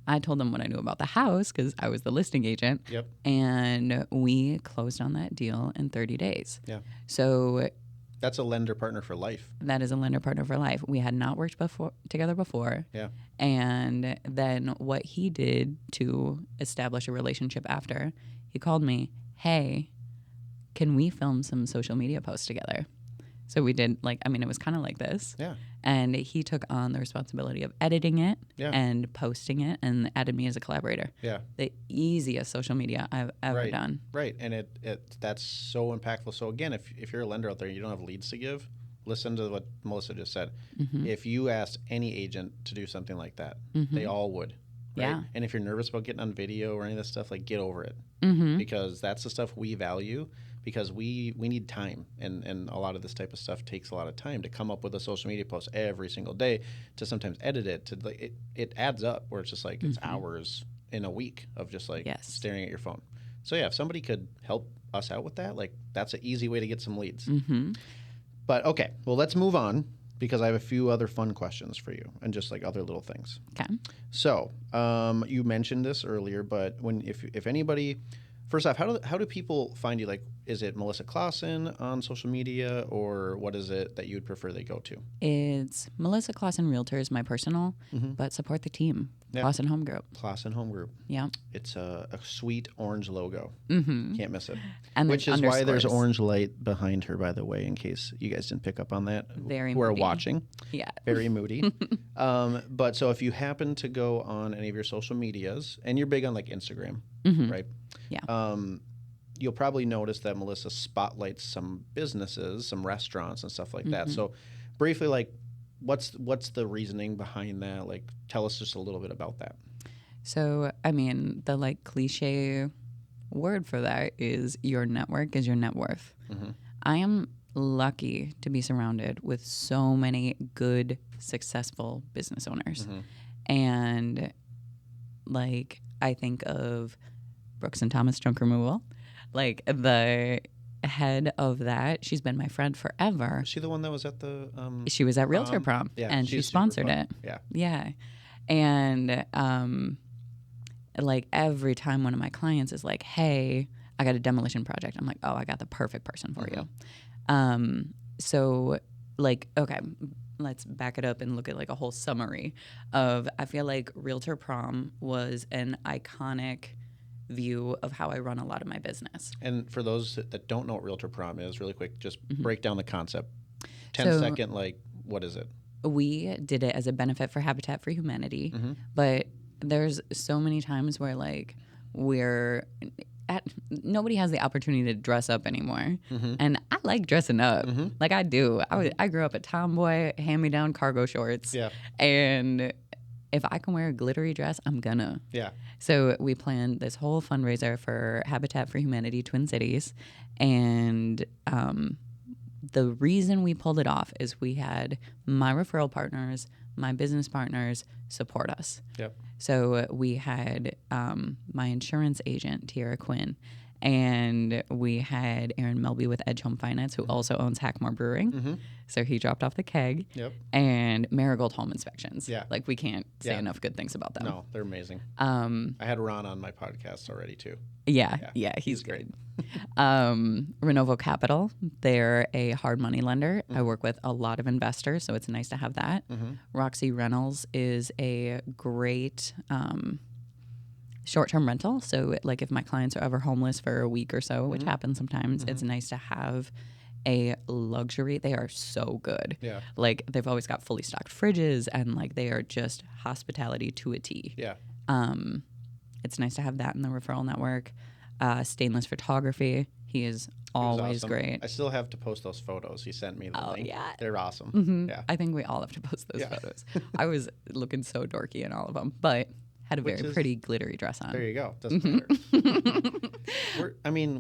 I told them what I knew about the house because I was the listing agent. Yep. And we closed on that deal in 30 days. Yeah. So that's a lender partner for life. That is a lender partner for life. We had not worked together before. Yeah. And then what he did to establish a relationship after, he called me, hey, can we film some social media posts together? So we did, it was kind of like this. Yeah. And he took on the responsibility of editing it and posting it and added me as a collaborator. Yeah. The easiest social media I've ever done. Right. And that's so impactful. So again, if you're a lender out there and you don't have leads to give, listen to what Melissa just said. If you asked any agent to do something like that, they all would. Right? Yeah. And if you're nervous about getting on video or any of this stuff, get over it. Because that's the stuff we value. Because we need time, and a lot of this type of stuff takes a lot of time to come up with a social media post every single day, to sometimes edit it, to it adds up where it's just it's hours in a week of just staring at your phone. So yeah, if somebody could help us out with that, that's an easy way to get some leads. But okay, well, let's move on, because I have a few other fun questions for you and just other little things. Okay. So you mentioned this earlier, but if anybody, first off, how do people find you? Is it Melissa Clawson on social media, or what is it that you would prefer they go to? It's Melissa Clawson Realtors, my personal, but support the team. Yeah. Clawson Home Group. Clawson Home Group. Yeah. It's a sweet orange logo. Can't miss it. And which is why there's orange light behind her, by the way, in case you guys didn't pick up on that. Very who moody. are watching. Yeah. Very moody. But so if you happen to go on any of your social medias, and you're big on Instagram, right? Yeah. You'll probably notice that Melissa spotlights some businesses, some restaurants and stuff like that. So briefly, what's the reasoning behind that? Tell us just a little bit about that. So, the cliche word for that is your network is your net worth. I am lucky to be surrounded with so many good, successful business owners. And I think of Brooks and Thomas Junk Removal. The head of that, she's been my friend forever. Was she the one that was at the she was at Realtor Prom, and she sponsored it. Yeah. And every time one of my clients is like, hey, I got a demolition project, I'm like, oh, I got the perfect person for you. So okay, let's back it up and look at a whole summary of, I feel like Realtor Prom was an iconic view of how I run a lot of my business. And for those that don't know what Realtor Prom is, really quick, just break down the concept. 10-second, what is it? We did it as a benefit for Habitat for Humanity, but there's so many times where nobody has the opportunity to dress up anymore. And I like dressing up. I do. I grew up a tomboy, hand-me-down cargo shorts. Yeah. And if I can wear a glittery dress, I'm gonna. Yeah. So we planned this whole fundraiser for Habitat for Humanity Twin Cities. And the reason we pulled it off is we had my referral partners, my business partners support us. Yep. So we had my insurance agent, Tiara Quinn, and we had Aaron Melby with Edge Home Finance, who also owns Hackmore Brewing. So he dropped off the keg. Yep. And Marigold Home Inspections. Yeah. Like, we can't say enough good things about them. No, they're amazing. I had Ron on my podcast already too. Yeah, he's great. Renovo Capital, they're a hard money lender. I work with a lot of investors, so it's nice to have that. Roxy Reynolds is a great short-term rental. So, like, if my clients are ever homeless for a week or so, which happens sometimes, it's nice to have a luxury. They are so good. Yeah. Like, they've always got fully stocked fridges, and like, they are just hospitality to a T. Yeah. It's nice to have that in the referral network. Stainless Photography. He is always awesome. great. I still have to post those photos. He sent me the link. Yeah. They're awesome. Yeah. I think we all have to post those photos. I was looking so dorky in all of them, but had a very pretty glittery dress on. There you go. Doesn't matter.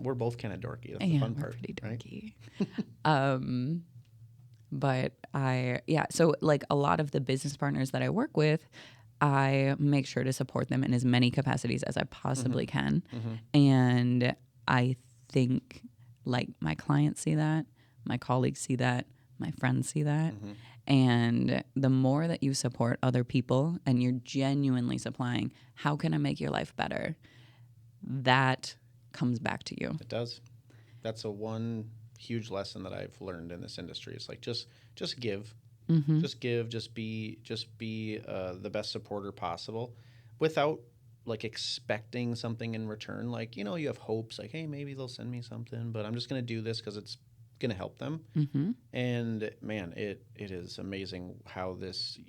we're both kind of dorky. That's the fun part. Pretty dorky. But so like a lot of the business partners that I work with, I make sure to support them in as many capacities as I possibly can. And I think like my clients see that, my colleagues see that, my friends see that. And the more that you support other people and you're genuinely supplying, how can I make your life better? That comes back to you. It does. That's one huge lesson that I've learned in this industry. It's like just give. Just give, just be the best supporter possible without like expecting something in return. Like, you have hopes like, hey, maybe they'll send me something, but I'm just going to do this because it's going to help them. And man, it is amazing how this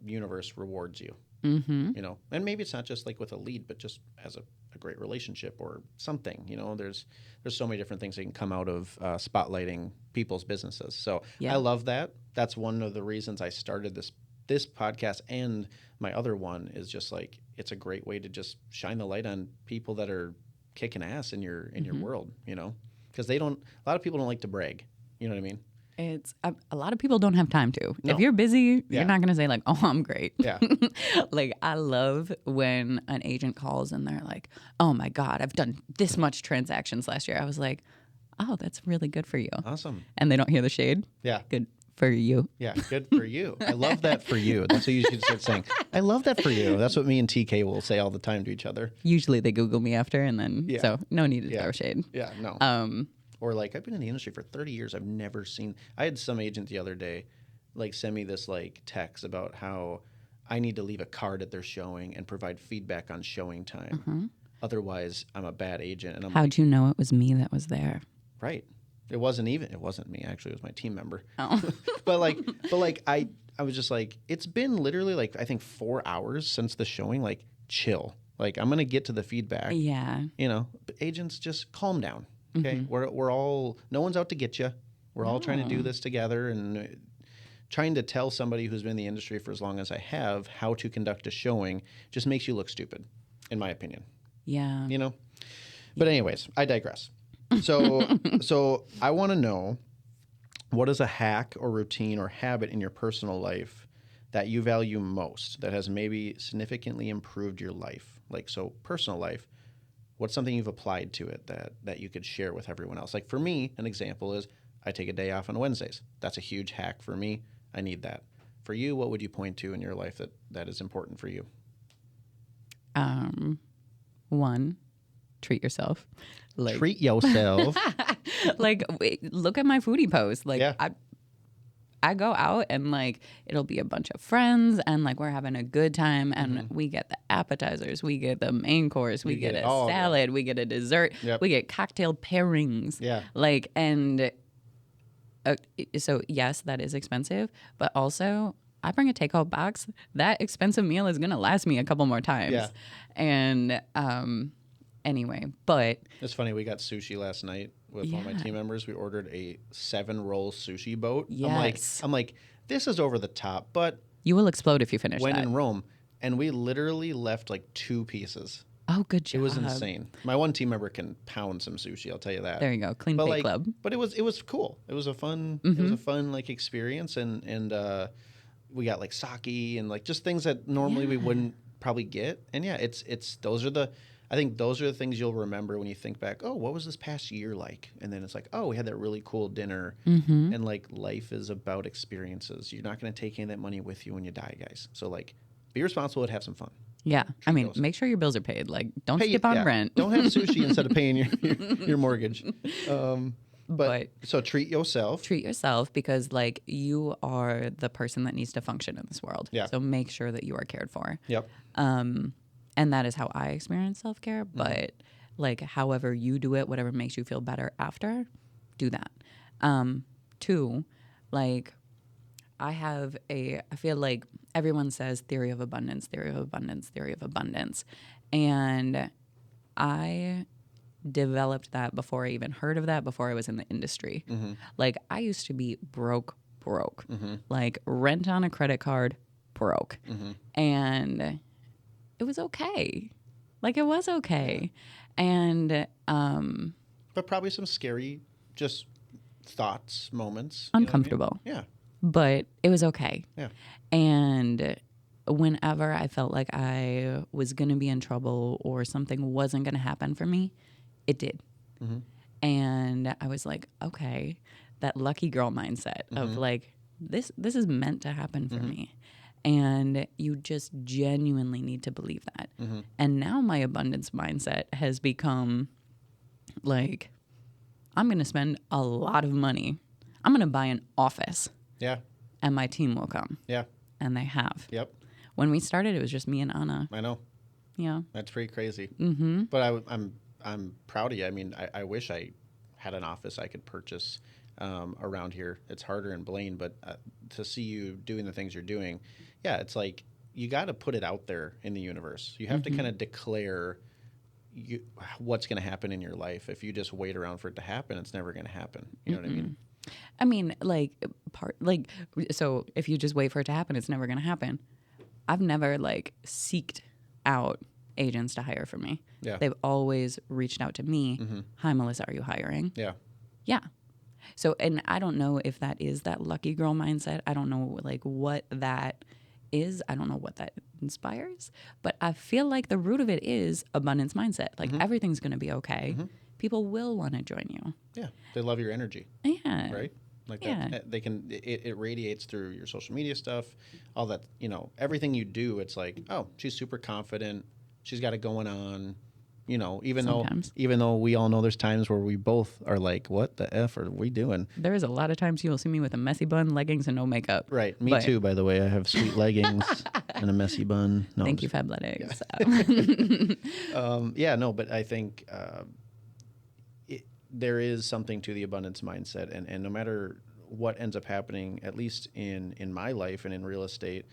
universe rewards you. And maybe it's not just like with a lead, but just as a great relationship or something. There's so many different things that can come out of spotlighting people's businesses. So I love that. That's one of the reasons I started this podcast, and my other one is just like it's a great way to just shine the light on people that are kicking ass in your world. Because a lot of people don't like to brag. You know what I mean? It's a lot of people don't have time to. No. If you're busy, you're not going to say like, "Oh, I'm great." Yeah. Like, I love when an agent calls and they're like, "Oh my God, I've done this much transactions last year." I was like, "Oh, that's really good for you." Awesome. And they don't hear the shade. Yeah. Good for you. Yeah. Good for you. I love that for you. That's what you should start saying. I love that for you. That's what me and TK will say all the time to each other. Usually they Google me after, and then so no need to throw shade. Yeah. No. Or like, I've been in the industry for 30 years. I've never seen. I had some agent the other day, like, send me this like text about how I need to leave a card at their showing and provide feedback on showing time. Otherwise, I'm a bad agent. And I'm How'd you know it was me that was there? Right. It wasn't me actually. It was my team member. Oh. but I was just like, it's been literally like I think 4 hours since the showing. Like, chill. Like, I'm gonna get to the feedback. Yeah. But agents, just calm down. Okay, we're all, no one's out to get you. We're all trying to do this together, and trying to tell somebody who's been in the industry for as long as I have how to conduct a showing just makes you look stupid, in my opinion. Yeah. But anyways, I digress. So I want to know, what is a hack or routine or habit in your personal life that you value most that has maybe significantly improved your life? Like, so personal life. What's something you've applied to it that you could share with everyone else? Like, for me, an example is I take a day off on Wednesdays. That's a huge hack for me. I need that. For you, what would you point to in your life that is important for you? One, treat yourself. Like, treat yourself. Like, look at my foodie post. Like, I go out and like it'll be a bunch of friends and like we're having a good time and we get the appetizers, we get the main course, we get a salad, we get a dessert, we get cocktail pairings. Yeah. Like, and so yes, that is expensive, but also I bring a take-home box. That expensive meal is gonna last me a couple more times. Yeah. And anyway, but it's funny. We got sushi last night with one of my team members. We ordered a 7-roll sushi boat. Yes. I'm like, this is over the top, but you will explode if you finish when that. in Rome, and we literally left like 2 pieces. Oh, good job. It was insane. My one team member can pound some sushi, I'll tell you that. There you go. Clean But Plate like, Club. but it was cool. It was a fun like experience, and we got like sake and like just things that normally we wouldn't probably get. And yeah, it's I think those are the things you'll remember when you think back. Oh, what was this past year like? And then it's like, oh, we had that really cool dinner. And like life is about experiences. You're not going to take any of that money with you when you die, guys. So like, be responsible and have some fun. Yeah. I mean, those. make sure your bills are paid. Like, don't skip on rent. Don't have sushi instead of paying your mortgage. But so treat yourself. Treat yourself, because like you are the person that needs to function in this world. Yeah. So make sure that you are cared for. Yep. And that is how I experience self-care. But like, however you do it, whatever makes you feel better after, do that. 2, like, I feel like everyone says theory of abundance, theory of abundance, theory of abundance. And I developed that before I even heard of that, before I was in the industry. Like, I used to be broke. Like, rent on a credit card, broke. And it was okay. Like, it was okay. And but probably some scary just thoughts, moments. uncomfortable. You know what I mean? But it was okay. Yeah. And whenever I felt like I was going to be in trouble or something wasn't going to happen for me, it did. And I was like, okay, that lucky girl mindset of like, this is meant to happen for me. And you just genuinely need to believe that. And now my abundance mindset has become like, I'm going to spend a lot of money. I'm going to buy an office. Yeah. And my team will come. Yeah. And they have. Yep. When we started, it was just me and Anna. I know. Yeah. That's pretty crazy. But I'm proud of you. I mean, I wish I had an office I could purchase around here. It's harder in Blaine, but to see you doing the things you're doing, yeah, it's like you got to put it out there in the universe. You have to kind of declare what's going to happen in your life. If you just wait around for it to happen, it's never going to happen. You know what I mean? I mean, so if you just wait for it to happen, it's never going to happen. I've never seeked out agents to hire for me. Yeah. They've always reached out to me. Hi, Melissa, are you hiring? Yeah. Yeah. So, and I don't know if that is that lucky girl mindset. I don't know what that is. I don't know what that inspires, but I feel like the root of it is abundance mindset. Everything's going to be okay. People will want to join you. Yeah. They love your energy. Yeah. Right? That they can, it radiates through your social media stuff, all that, everything you do. It's like, oh, she's super confident. She's got it going on, even though we all know there's times where we both are like, what the F are we doing? There's a lot of times you'll see me with a messy bun, leggings, and no makeup. Right. Me too, by the way. I have sweet leggings and a messy bun. No, thank you, Fabletics. Yeah. But I think there is something to the abundance mindset. And no matter what ends up happening, at least in my life and in real estate,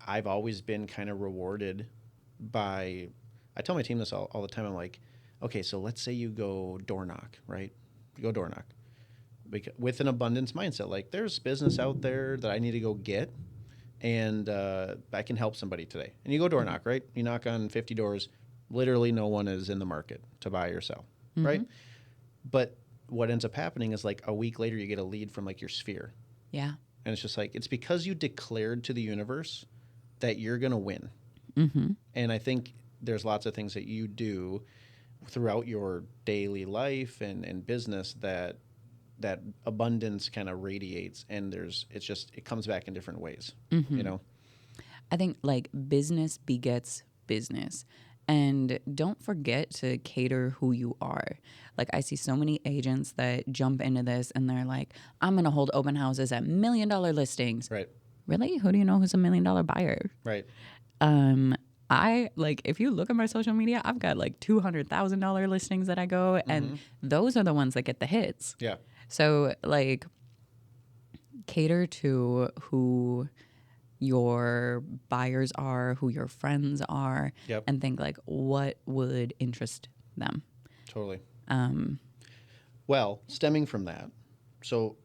I've always been kind of rewarded by, I tell my team this all the time. I'm like, okay, so let's say you go door knock, right? You go door knock with an abundance mindset. There's business out there that I need to go get, and I can help somebody today. And you go door knock, right? You knock on 50 doors. Literally no one is in the market to buy or sell, right? But what ends up happening is a week later you get a lead from your sphere. Yeah. And it's just it's because you declared to the universe that you're going to win. And I think there's lots of things that you do throughout your daily life and business that abundance kind of radiates, and it comes back in different ways, I think business begets business. And don't forget to cater who you are. I see so many agents that jump into this and they're like, I'm going to hold open houses at $1 million listings. Right. Really? Who do you know who's $1 million buyer? Right. If you look at my social media, I've got $200,000 listings that I go, and those are the ones that get the hits. Yeah. So cater to who your buyers are, who your friends are, and think what would interest them. Totally. Well, stemming from that, so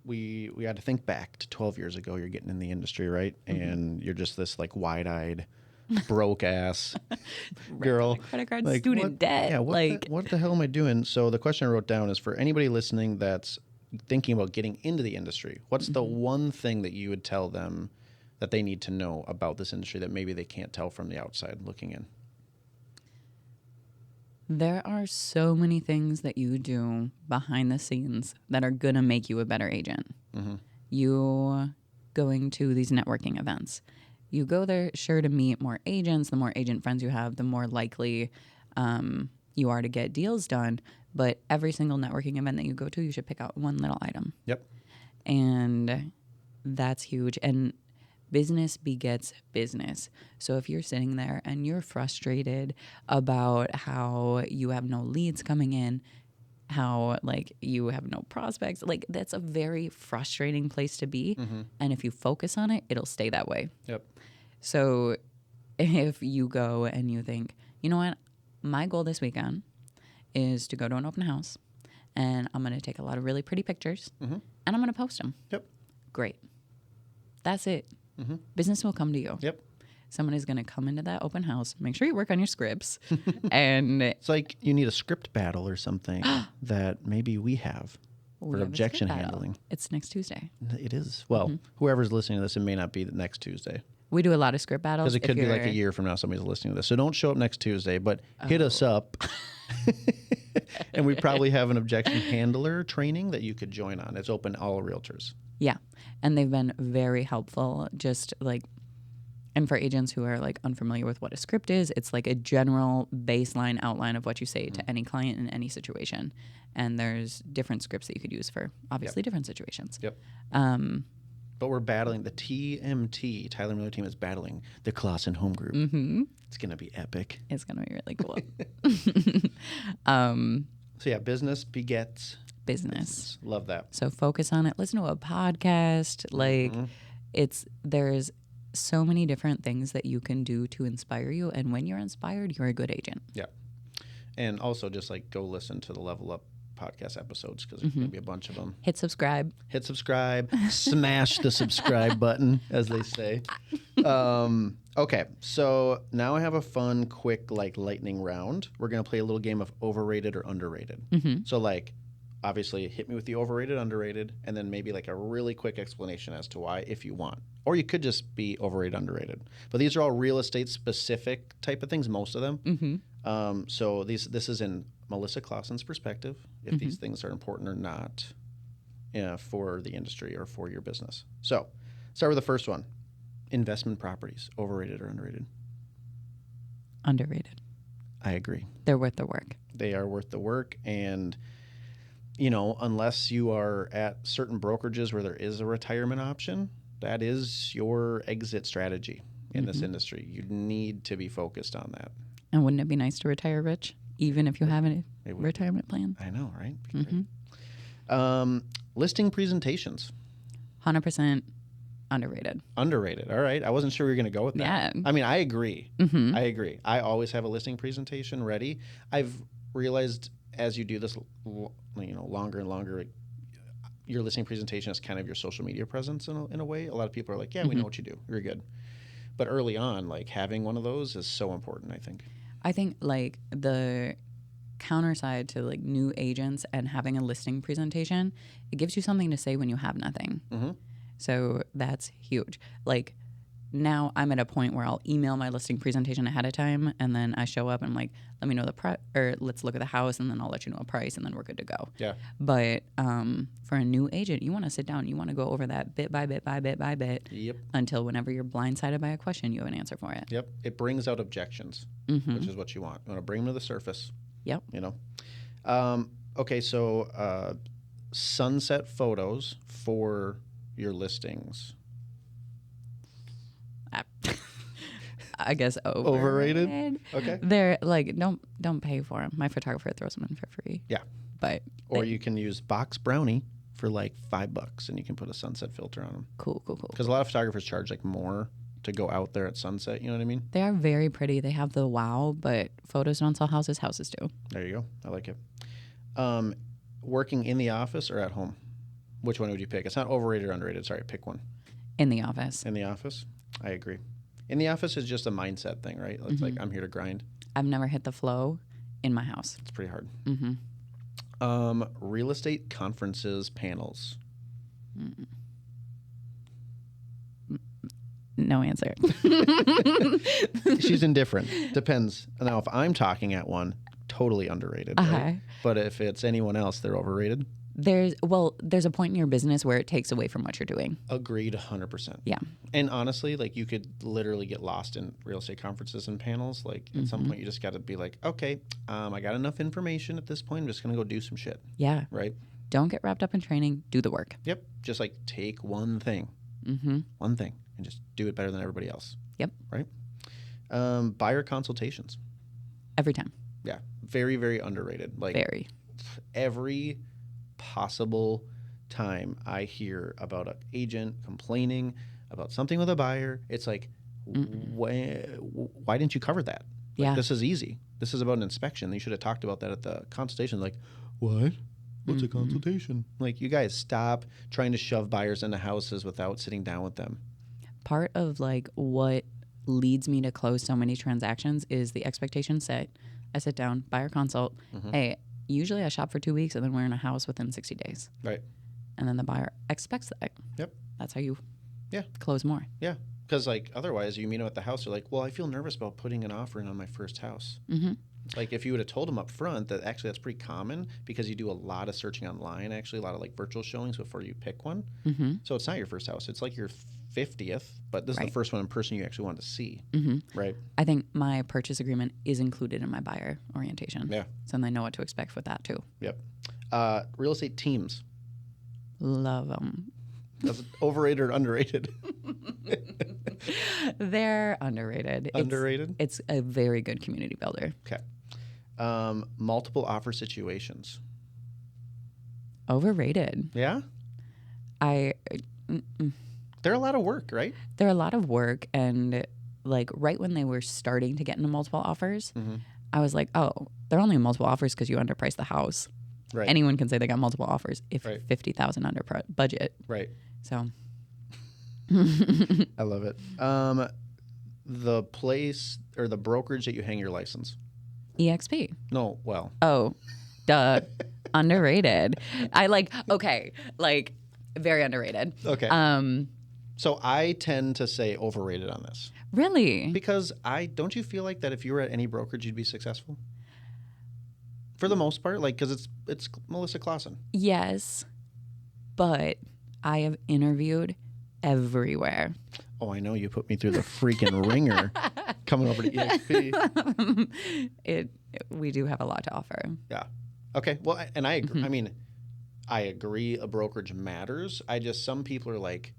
we had to think back to 12 years ago. You're getting in the industry, right? And you're just this like wide-eyed, broke ass girl. Credit card, Like, student debt. Yeah, Like, what the hell am I doing? So the question I wrote down is for anybody listening that's thinking about getting into the industry, what's the one thing that you would tell them that they need to know about this industry that maybe they can't tell from the outside looking in? there are so many things that you do behind the scenes that are going to make you a better agent. You going to these networking events. You go there, sure, to meet more agents. The more agent friends you have, the more likely you are to get deals done. But every single networking event that you go to, you should pick out one little item. Yep. And that's huge. And business begets business. So if you're sitting there and you're frustrated about how you have no leads coming in, how like you have no prospects, like that's a very frustrating place to be. And if you focus on it, it'll stay that way. Yep. So if you go and you think, you know what, my goal this weekend is to go to an open house and I'm going to take a lot of really pretty pictures and I'm going to post them. Yep. Great. That's it. Business will come to you. Yep. Someone is going to come into that open house. Make sure you work on your scripts. And It's like you need a script battle or something that maybe we have for objection handling. It's next Tuesday. It is. Well, whoever's listening to this, it may not be the next Tuesday. We do a lot of script battles. Because it could be like a year from now somebody's listening to this. So don't show up next Tuesday, but hit us up. And we probably have an objection handler training that you could join on. It's open to all realtors. Yeah. And they've been very helpful. Just like, and for agents who are like unfamiliar with what a script is, it's like a general baseline outline of what you say to any client in any situation. And there's different scripts that you could use for obviously different situations. Yep. But we're battling the TMT, Tyler Miller team is battling the Clawson home group. It's going to be epic. It's going to be really cool. So yeah, business begets business. Love that. So focus on it. Listen to a podcast. Like there's so many different things that you can do to inspire you. And when you're inspired, you're a good agent. Yeah. And also just like go listen to the Level Up podcast episodes because there's going to be a bunch of them. Hit subscribe. Smash the subscribe button, as they say. Okay, so now I have a fun, quick, like lightning round. We're going to play a little game of overrated or underrated. So like, obviously, hit me with the overrated, underrated, and then maybe like a really quick explanation as to why if you want. Or you could just be overrated, underrated. But these are all real estate specific type of things, most of them. So this is in Melissa Clawson's perspective, if these things are important or not for the industry or for your business. So start with the first one. Investment properties, overrated or underrated? Underrated. I agree. They're worth the work. They are worth the work. And, you know, unless you are at certain brokerages where there is a retirement option, that is your exit strategy in this industry. You need to be focused on that. And wouldn't it be nice to retire rich, even if you have a retirement plan? I know, right? Be great. Listing presentations. 100% underrated. Underrated. All right. I wasn't sure we were going to go with that. Yeah. I mean, I agree. I agree. I always have a listing presentation ready. I've realized as you do this, longer and longer, your listing presentation is kind of your social media presence in a way. A lot of people are like, yeah, we know what you do. You're good. But early on, like having one of those is so important, I think. I think like the counter side to like new agents and having a listing presentation, it gives you something to say when you have nothing. So that's huge. Like now I'm at a point where I'll email my listing presentation ahead of time and then I show up and I'm like, let me know the price, or let's look at the house and then I'll let you know a price and then we're good to go. Yeah. But for a new agent, you want to sit down, you want to go over that bit by bit by bit by bit until whenever you're blindsided by a question, you have an answer for it. Yep. It brings out objections, which is what you want. You want to bring them to the surface. Yep. You know? Okay, so sunset photos for your listings. I guess overrated. Okay. They're like don't pay for them. My photographer throws them in for free. Yeah. But or you can use Box Brownie for like $5 and you can put a sunset filter on them. Cool. Because a lot of photographers charge like more to go out there at sunset. You know what I mean? They are very pretty. They have the wow, but photos don't sell houses. Houses do. There you go. I like it. Working in the office or at home? Which one would you pick? It's not overrated or underrated. Sorry, pick one. In the office. In the office? I agree. In the office is just a mindset thing, right? It's like, I'm here to grind. I've never hit the flow in my house. It's pretty hard. Mm-hmm. Real estate conferences, panels. No answer. She's indifferent. Depends. Now, if I'm talking at one, totally underrated. Right? But if it's anyone else, they're overrated. There's a point in your business where it takes away from what you're doing. Agreed 100%. Yeah. And honestly, like you could literally get lost in real estate conferences and panels. Like at some point you just got to be like, okay, I got enough information at this point. I'm just going to go do some shit. Yeah. Right? Don't get wrapped up in training. Do the work. Yep. Just like take one thing. One thing. And just do it better than everybody else. Yep. Right? Buyer consultations. Every time. Yeah. Very, very underrated. Like Very. Every possible time I hear about an agent complaining about something with a buyer, it's like, why didn't you cover that? Like, Yeah. This is easy. This is about an inspection. You should have talked about that at the consultation. Like, what? What's a consultation? Like, you guys stop trying to shove buyers into houses without sitting down with them. Part of like what leads me to close so many transactions is the expectation set. I sit down, buyer consult. Hey, usually I shop for 2 weeks and then we're in a house within 60 days. Right. And then the buyer expects that. Yep. That's how you Yeah. close more. Yeah. Because, like, otherwise you meet them at the house, they're like, well, I feel nervous about putting an offer in on my first house. Like, if you would have told them up front that actually that's pretty common because you do a lot of searching online, actually, a lot of, like, virtual showings before you pick one. So it's not your first house. It's like your 50th, but this is the first one in person you actually want to see. Right. I think my purchase agreement is included in my buyer orientation. Yeah. So then they know what to expect with that too. Yep. Real estate teams. Love them. That's overrated or underrated? They're underrated. Underrated? It's a very good community builder. Okay. Multiple offer situations. Overrated. Yeah? They're a lot of work, right? They're a lot of work, and like right when they were starting to get into multiple offers, I was like, oh, they're only multiple offers because you underpriced the house. Right. Anyone can say they got multiple offers if $50,000 under budget. Right. So I love it. The place or the brokerage that you hang your license. EXP. No, well. Oh, duh. Underrated. Very underrated. Okay. So I tend to say overrated on this. Really? Because don't you feel like that if you were at any brokerage, you'd be successful? For the most part, like, because it's Melissa Clawson. Yes, but I have interviewed everywhere. Oh, I know you put me through the freaking ringer coming over to EXP. We do have a lot to offer. Yeah. Okay. Well, and I agree. I mean, I agree a brokerage matters. Some people are like,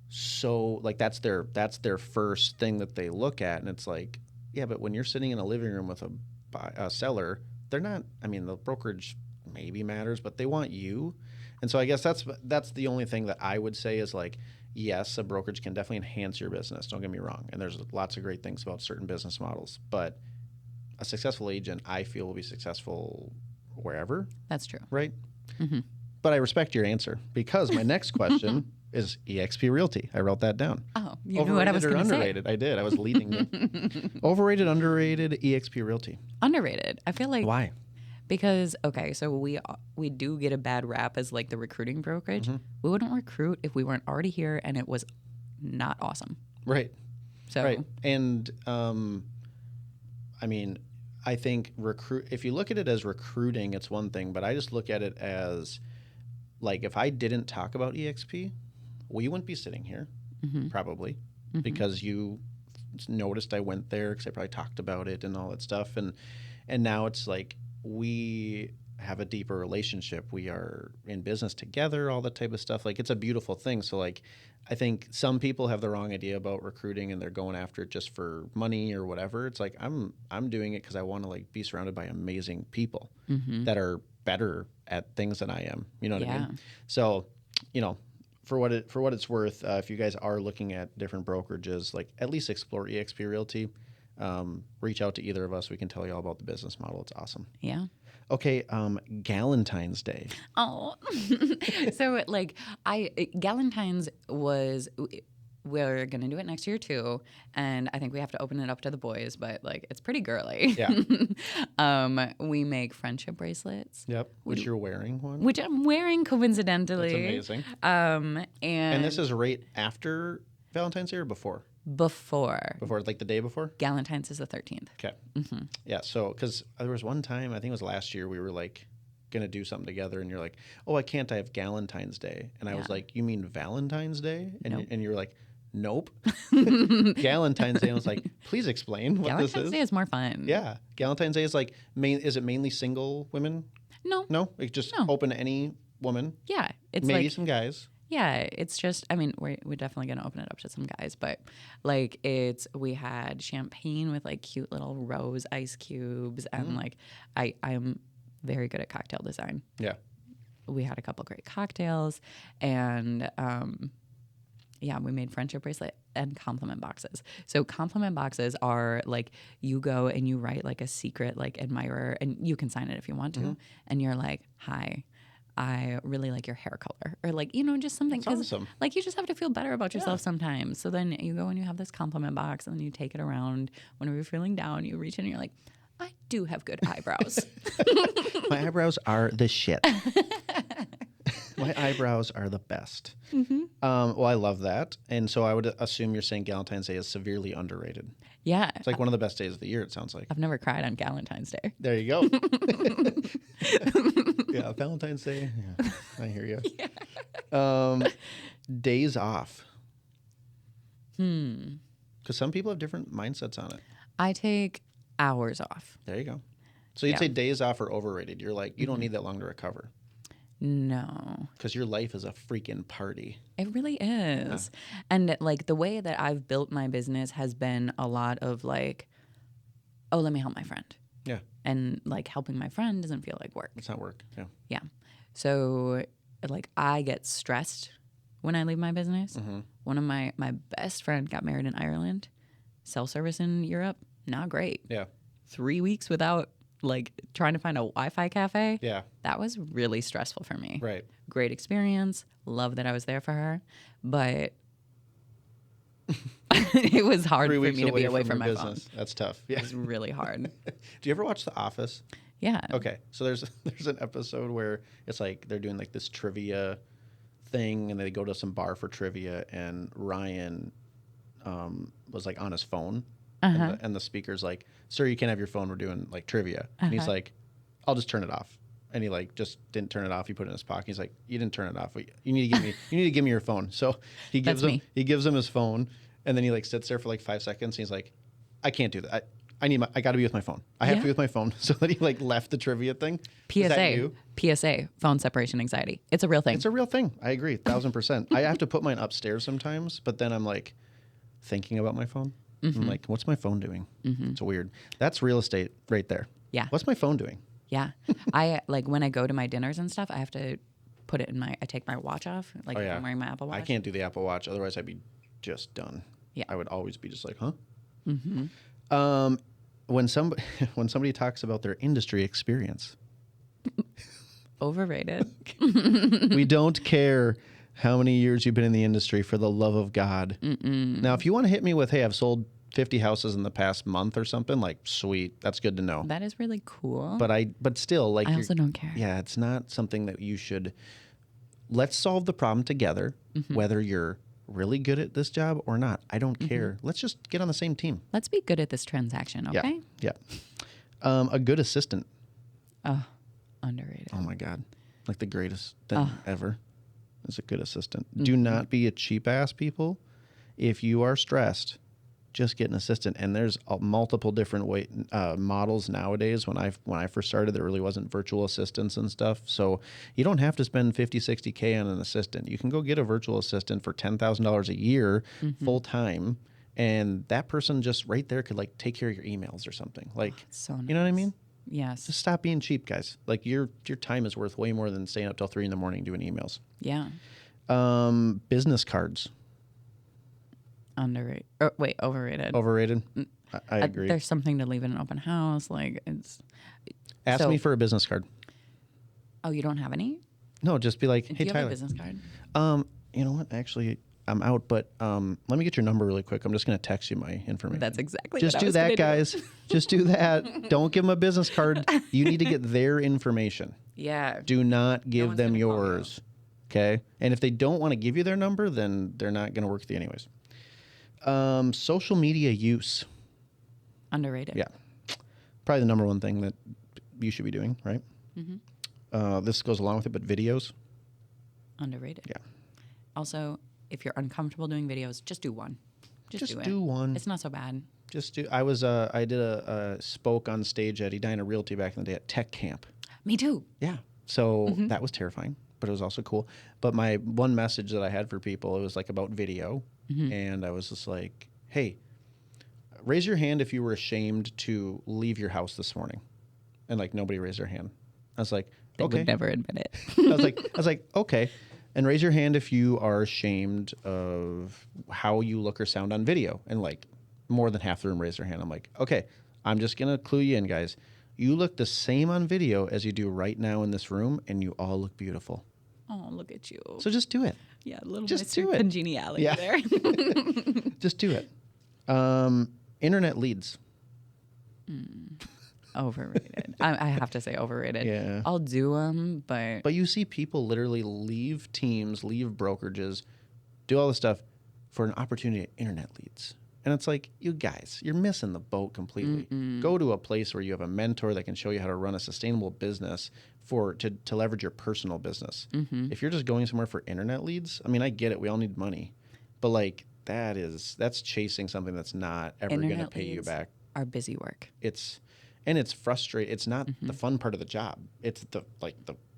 so like that's their first thing that they look at, and it's like, yeah, but when you're sitting in a living room with a seller, they're not. I mean, the brokerage maybe matters, but they want you, and so I guess that's the only thing that I would say is like, yes, a brokerage can definitely enhance your business. Don't get me wrong, and there's lots of great things about certain business models, but a successful agent, I feel, will be successful wherever. That's true. Right. But I respect your answer because my next question is EXP Realty. I wrote that down. Oh, you knew what I was going to say. Underrated? I did. I was leading you. Overrated, underrated, EXP Realty. Underrated. I feel like. Why? Because, okay, so we do get a bad rap as like the recruiting brokerage. We wouldn't recruit if we weren't already here and it was not awesome. Right. So. Right. And, I mean, I think if you look at it as recruiting, it's one thing, but I just look at it as like if I didn't talk about EXP, well, you wouldn't be sitting here probably because you noticed I went there because I probably talked about it and all that stuff. And now it's like we have a deeper relationship. We are in business together, all that type of stuff. Like it's a beautiful thing. So like I think some people have the wrong idea about recruiting and they're going after it just for money or whatever. It's like I'm doing it because I want to like be surrounded by amazing people that are better at things than I am. You know what I mean? So, for what it's worth, if you guys are looking at different brokerages, like at least explore EXP Realty. Reach out to either of us. We can tell you all about the business model. It's awesome. Yeah. Okay, Galentine's Day. Oh, so like Galentine's was. We're gonna do it next year too, and I think we have to open it up to the boys, but like it's pretty girly. Yeah. We make friendship bracelets. Yep. Which you're wearing one. Which I'm wearing coincidentally. That's amazing. And this is right after Valentine's Day or before? Before, like the day before? Galentine's is the 13th. Okay. Mm-hmm. Yeah, so because there was one time, I think it was last year, we were like going to do something together, and you're like, oh, I can't, I have Galentine's Day. And I was like, you mean Valentine's Day? And, nope. and you're like, nope. Galentine's Day. And I was like, please explain what this is. Galentine's Day is more fun. Yeah. Galentine's Day is like, is it mainly single women? No. No? It's just open to any woman? Yeah. It's maybe like, some guys. Yeah, it's just, I mean, we're definitely going to open it up to some guys, but like we had champagne with like cute little rose ice cubes, and like I'm very good at cocktail design. Yeah. We had a couple great cocktails, and yeah, we made friendship bracelet and compliment boxes. So compliment boxes are like you go and you write like a secret like admirer, and you can sign it if you want to, and you're like, hi, I really like your hair color, or like, you know, just something. That's awesome. Like you just have to feel better about yourself sometimes. So then you go and you have this compliment box, and then you take it around whenever you're feeling down. You reach in and you're like, I do have good eyebrows. My eyebrows are the shit. My eyebrows are the best. Well, I love that. And so I would assume you're saying Galentine's Day is severely underrated. Yeah. It's like one of the best days of the year, it sounds like. I've never cried on Galentine's Day. There you go. Yeah, Valentine's Day. Yeah, I hear you. Yeah. Days off. Because some people have different mindsets on it. I take hours off. There you go. So you'd say days off are overrated. You're like, you don't need that long to recover. No. Because your life is a freaking party. It really is. Yeah. And like the way that I've built my business has been a lot of like, oh, let me help my friend. Yeah. And like helping my friend doesn't feel like work. It's not work. Yeah. Yeah. So like I get stressed when I leave my business. One of my best friend got married in Ireland. Cell service in Europe, not great. Yeah. 3 weeks without like trying to find a Wi-Fi cafe. Yeah. That was really stressful for me. Right. Great experience. Love that I was there for her. But it was hard for me to be away from my business. Phone. That's tough. Yeah. It was really hard. Do you ever watch The Office? Yeah. Okay. So there's an episode where it's like they're doing like this trivia thing, and they go to some bar for trivia, and Ryan was like on his phone. And the speaker's like, sir, you can't have your phone. We're doing like trivia. And he's like, I'll just turn it off. And he like just didn't turn it off. He put it in his pocket. He's like, you didn't turn it off. You need to give me your phone. So he gives him his phone, and then he like sits there for like 5 seconds. And he's like, I can't do that. I got to be with my phone. I have to be with my phone. So then he like left the trivia thing. PSA, phone separation anxiety. It's a real thing. It's a real thing. I agree, 1,000%. I have to put mine upstairs sometimes, but then I'm like thinking about my phone. I'm like, what's my phone doing? It's weird. That's real estate right there. Yeah. What's my phone doing? Yeah. I like when I go to my dinners and stuff, I have to put it in I take my watch off. Like if I'm wearing my Apple Watch. I can't do the Apple Watch. Otherwise I'd be just done. Yeah. I would always be just like, huh? When somebody talks about their industry experience. Overrated. We don't care how many years you've been in the industry, for the love of God. Now, if you want to hit me with, hey, I've sold 50 houses in the past month or something, like, sweet. That's good to know. That is really cool. But still, like, I also don't care. Yeah, it's not something that you should. Let's solve the problem together, whether you're really good at this job or not. I don't care. Let's just get on the same team. Let's be good at this transaction, okay? Yeah. A good assistant. Oh, underrated. Oh, my God. Like the greatest thing ever is a good assistant. Do not be a cheap ass, people. If you are stressed, just get an assistant. And there's multiple different models nowadays. When I first started, there really wasn't virtual assistants and stuff. So you don't have to spend $50, $60K on an assistant. You can go get a virtual assistant for $10,000 a year full time. And that person just right there could like take care of your emails or something. Like, so nice. You know what I mean? Yes. Just stop being cheap, guys. Like your time is worth way more than staying up till 3 a.m. doing emails. Yeah. Business cards. Underrated. Wait, overrated. Overrated. I agree. There's something to leave in an open house. Like Ask me for a business card. Oh, you don't have any? No, just be like, Do hey, you have Tyler. a business card? You know what? Actually, I'm out, but let me get your number really quick. I'm just going to text you my information. That's exactly just what I was do that, gonna do. guys. Just do that. Don't give them a business card. You need to get their information. Yeah. Do not give one's them gonna call you. yours. Okay? And if they don't want to give you their number, then they're not going to work with you anyways. Social media use. Underrated. Yeah. Probably the number one thing that you should be doing, right? This goes along with it, but videos. Underrated. Yeah. Also, if you're uncomfortable doing videos, just do one. Just do one. It's not so bad. Just do. I did a spoke on stage at Edina Realty back in the day at Tech Camp. Me too. Yeah. So that was terrifying, but it was also cool. But my one message that I had for people, it was like about video. And I was just like, hey, raise your hand if you were ashamed to leave your house this morning. And like nobody raised their hand. I was like, They okay. would never admit it. I was like, okay. And raise your hand if you are ashamed of how you look or sound on video. And like more than half the room raised their hand. I'm like, okay, I'm just going to clue you in, guys. You look the same on video as you do right now in this room, and you all look beautiful. Oh, look at you. So just do it. Yeah, a little just Mr. do it. Congeniality there. Just do it. Internet leads. Overrated. I have to say overrated. Yeah. I'll do them, but But you see people literally leave teams, leave brokerages, do all this stuff for an opportunity at internet leads. And it's like, you guys, you're missing the boat completely. Go to a place where you have a mentor that can show you how to run a sustainable business to leverage your personal business. If you're just going somewhere for internet leads, I mean, I get it. We all need money. But like that's chasing something that's not ever going to internet pay you leads back. are busy work. It's frustrating. It's not the fun part of the job. It's the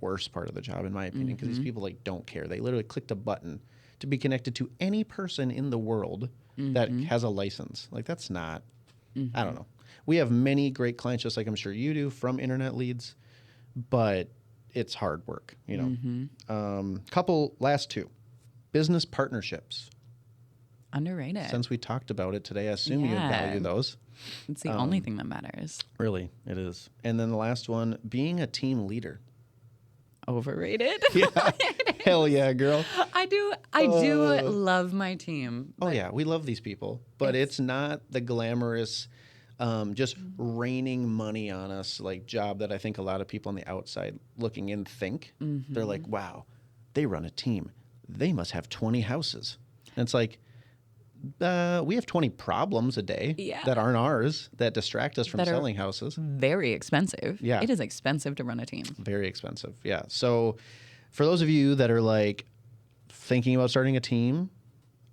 worst part of the job, in my opinion, because these people like don't care. They literally clicked a button to be connected to any person in the world that has a license. Like that's not. I don't know. We have many great clients, just like I'm sure you do, from internet leads, but it's hard work. You know. Last two, business partnerships. Underrated. Since we talked about it today, I assume you would value those. It's the only thing that matters. Really, it is. And then the last one, being a team leader. Overrated. Yeah. Hell yeah, girl. I do love my team. Oh yeah, we love these people, but it's not the glamorous, just raining money on us like job that I think a lot of people on the outside looking in think. They're like, wow, they run a team. They must have 20 houses. And it's like, we have 20 problems a day that aren't ours that distract us from selling houses. Very expensive. Yeah. It is expensive to run a team. Very expensive. Yeah. So for those of you that are like thinking about starting a team,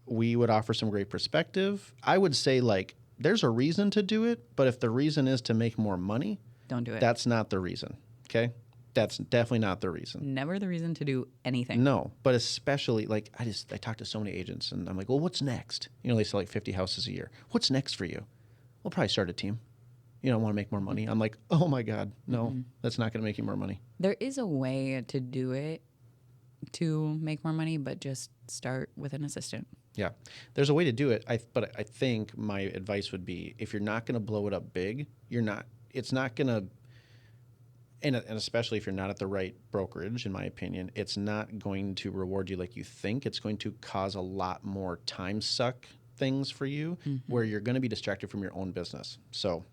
we would offer some great perspective. I would say like there's a reason to do it, but if the reason is to make more money, Don't do it. that's not the reason. Okay? That's definitely not the reason. Never the reason to do anything. No, but especially like I talk to so many agents and I'm like, well, what's next? You know, they sell like 50 houses a year. What's next for you? We'll probably start a team. You know, want to make more money. I'm like, oh my God, no, that's not going to make you more money. There is a way to do it to make more money, but just start with an assistant. Yeah, there's a way to do it. But I think my advice would be if you're not going to blow it up big, it's not going to, and especially if you're not at the right brokerage, in my opinion, it's not going to reward you like you think. It's going to cause a lot more time suck things for you where you're going to be distracted from your own business. So,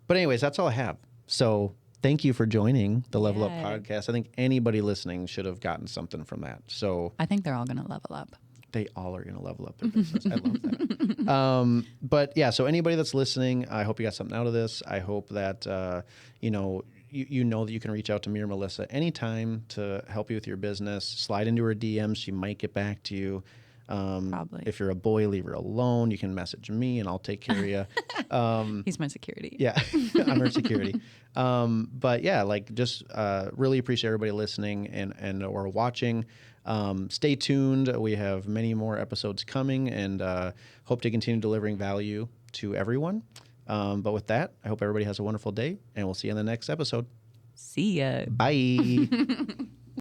but anyways, that's all I have. So thank you for joining the Level Up podcast. I think anybody listening should have gotten something from that. So I think they're all going to level up. They all are going to level up their business. I love that. But yeah, so anybody that's listening, I hope you got something out of this. I hope that, you know that you can reach out to me or Melissa anytime to help you with your business. Slide into her DMs. She might get back to you. Probably. If you're a boy, leave her alone. You can message me and I'll take care of you. He's my security. Yeah, I'm her security. But yeah, like just really appreciate everybody listening and or watching. Stay tuned. We have many more episodes coming and hope to continue delivering value to everyone. But with that, I hope everybody has a wonderful day and we'll see you in the next episode. See ya. Bye.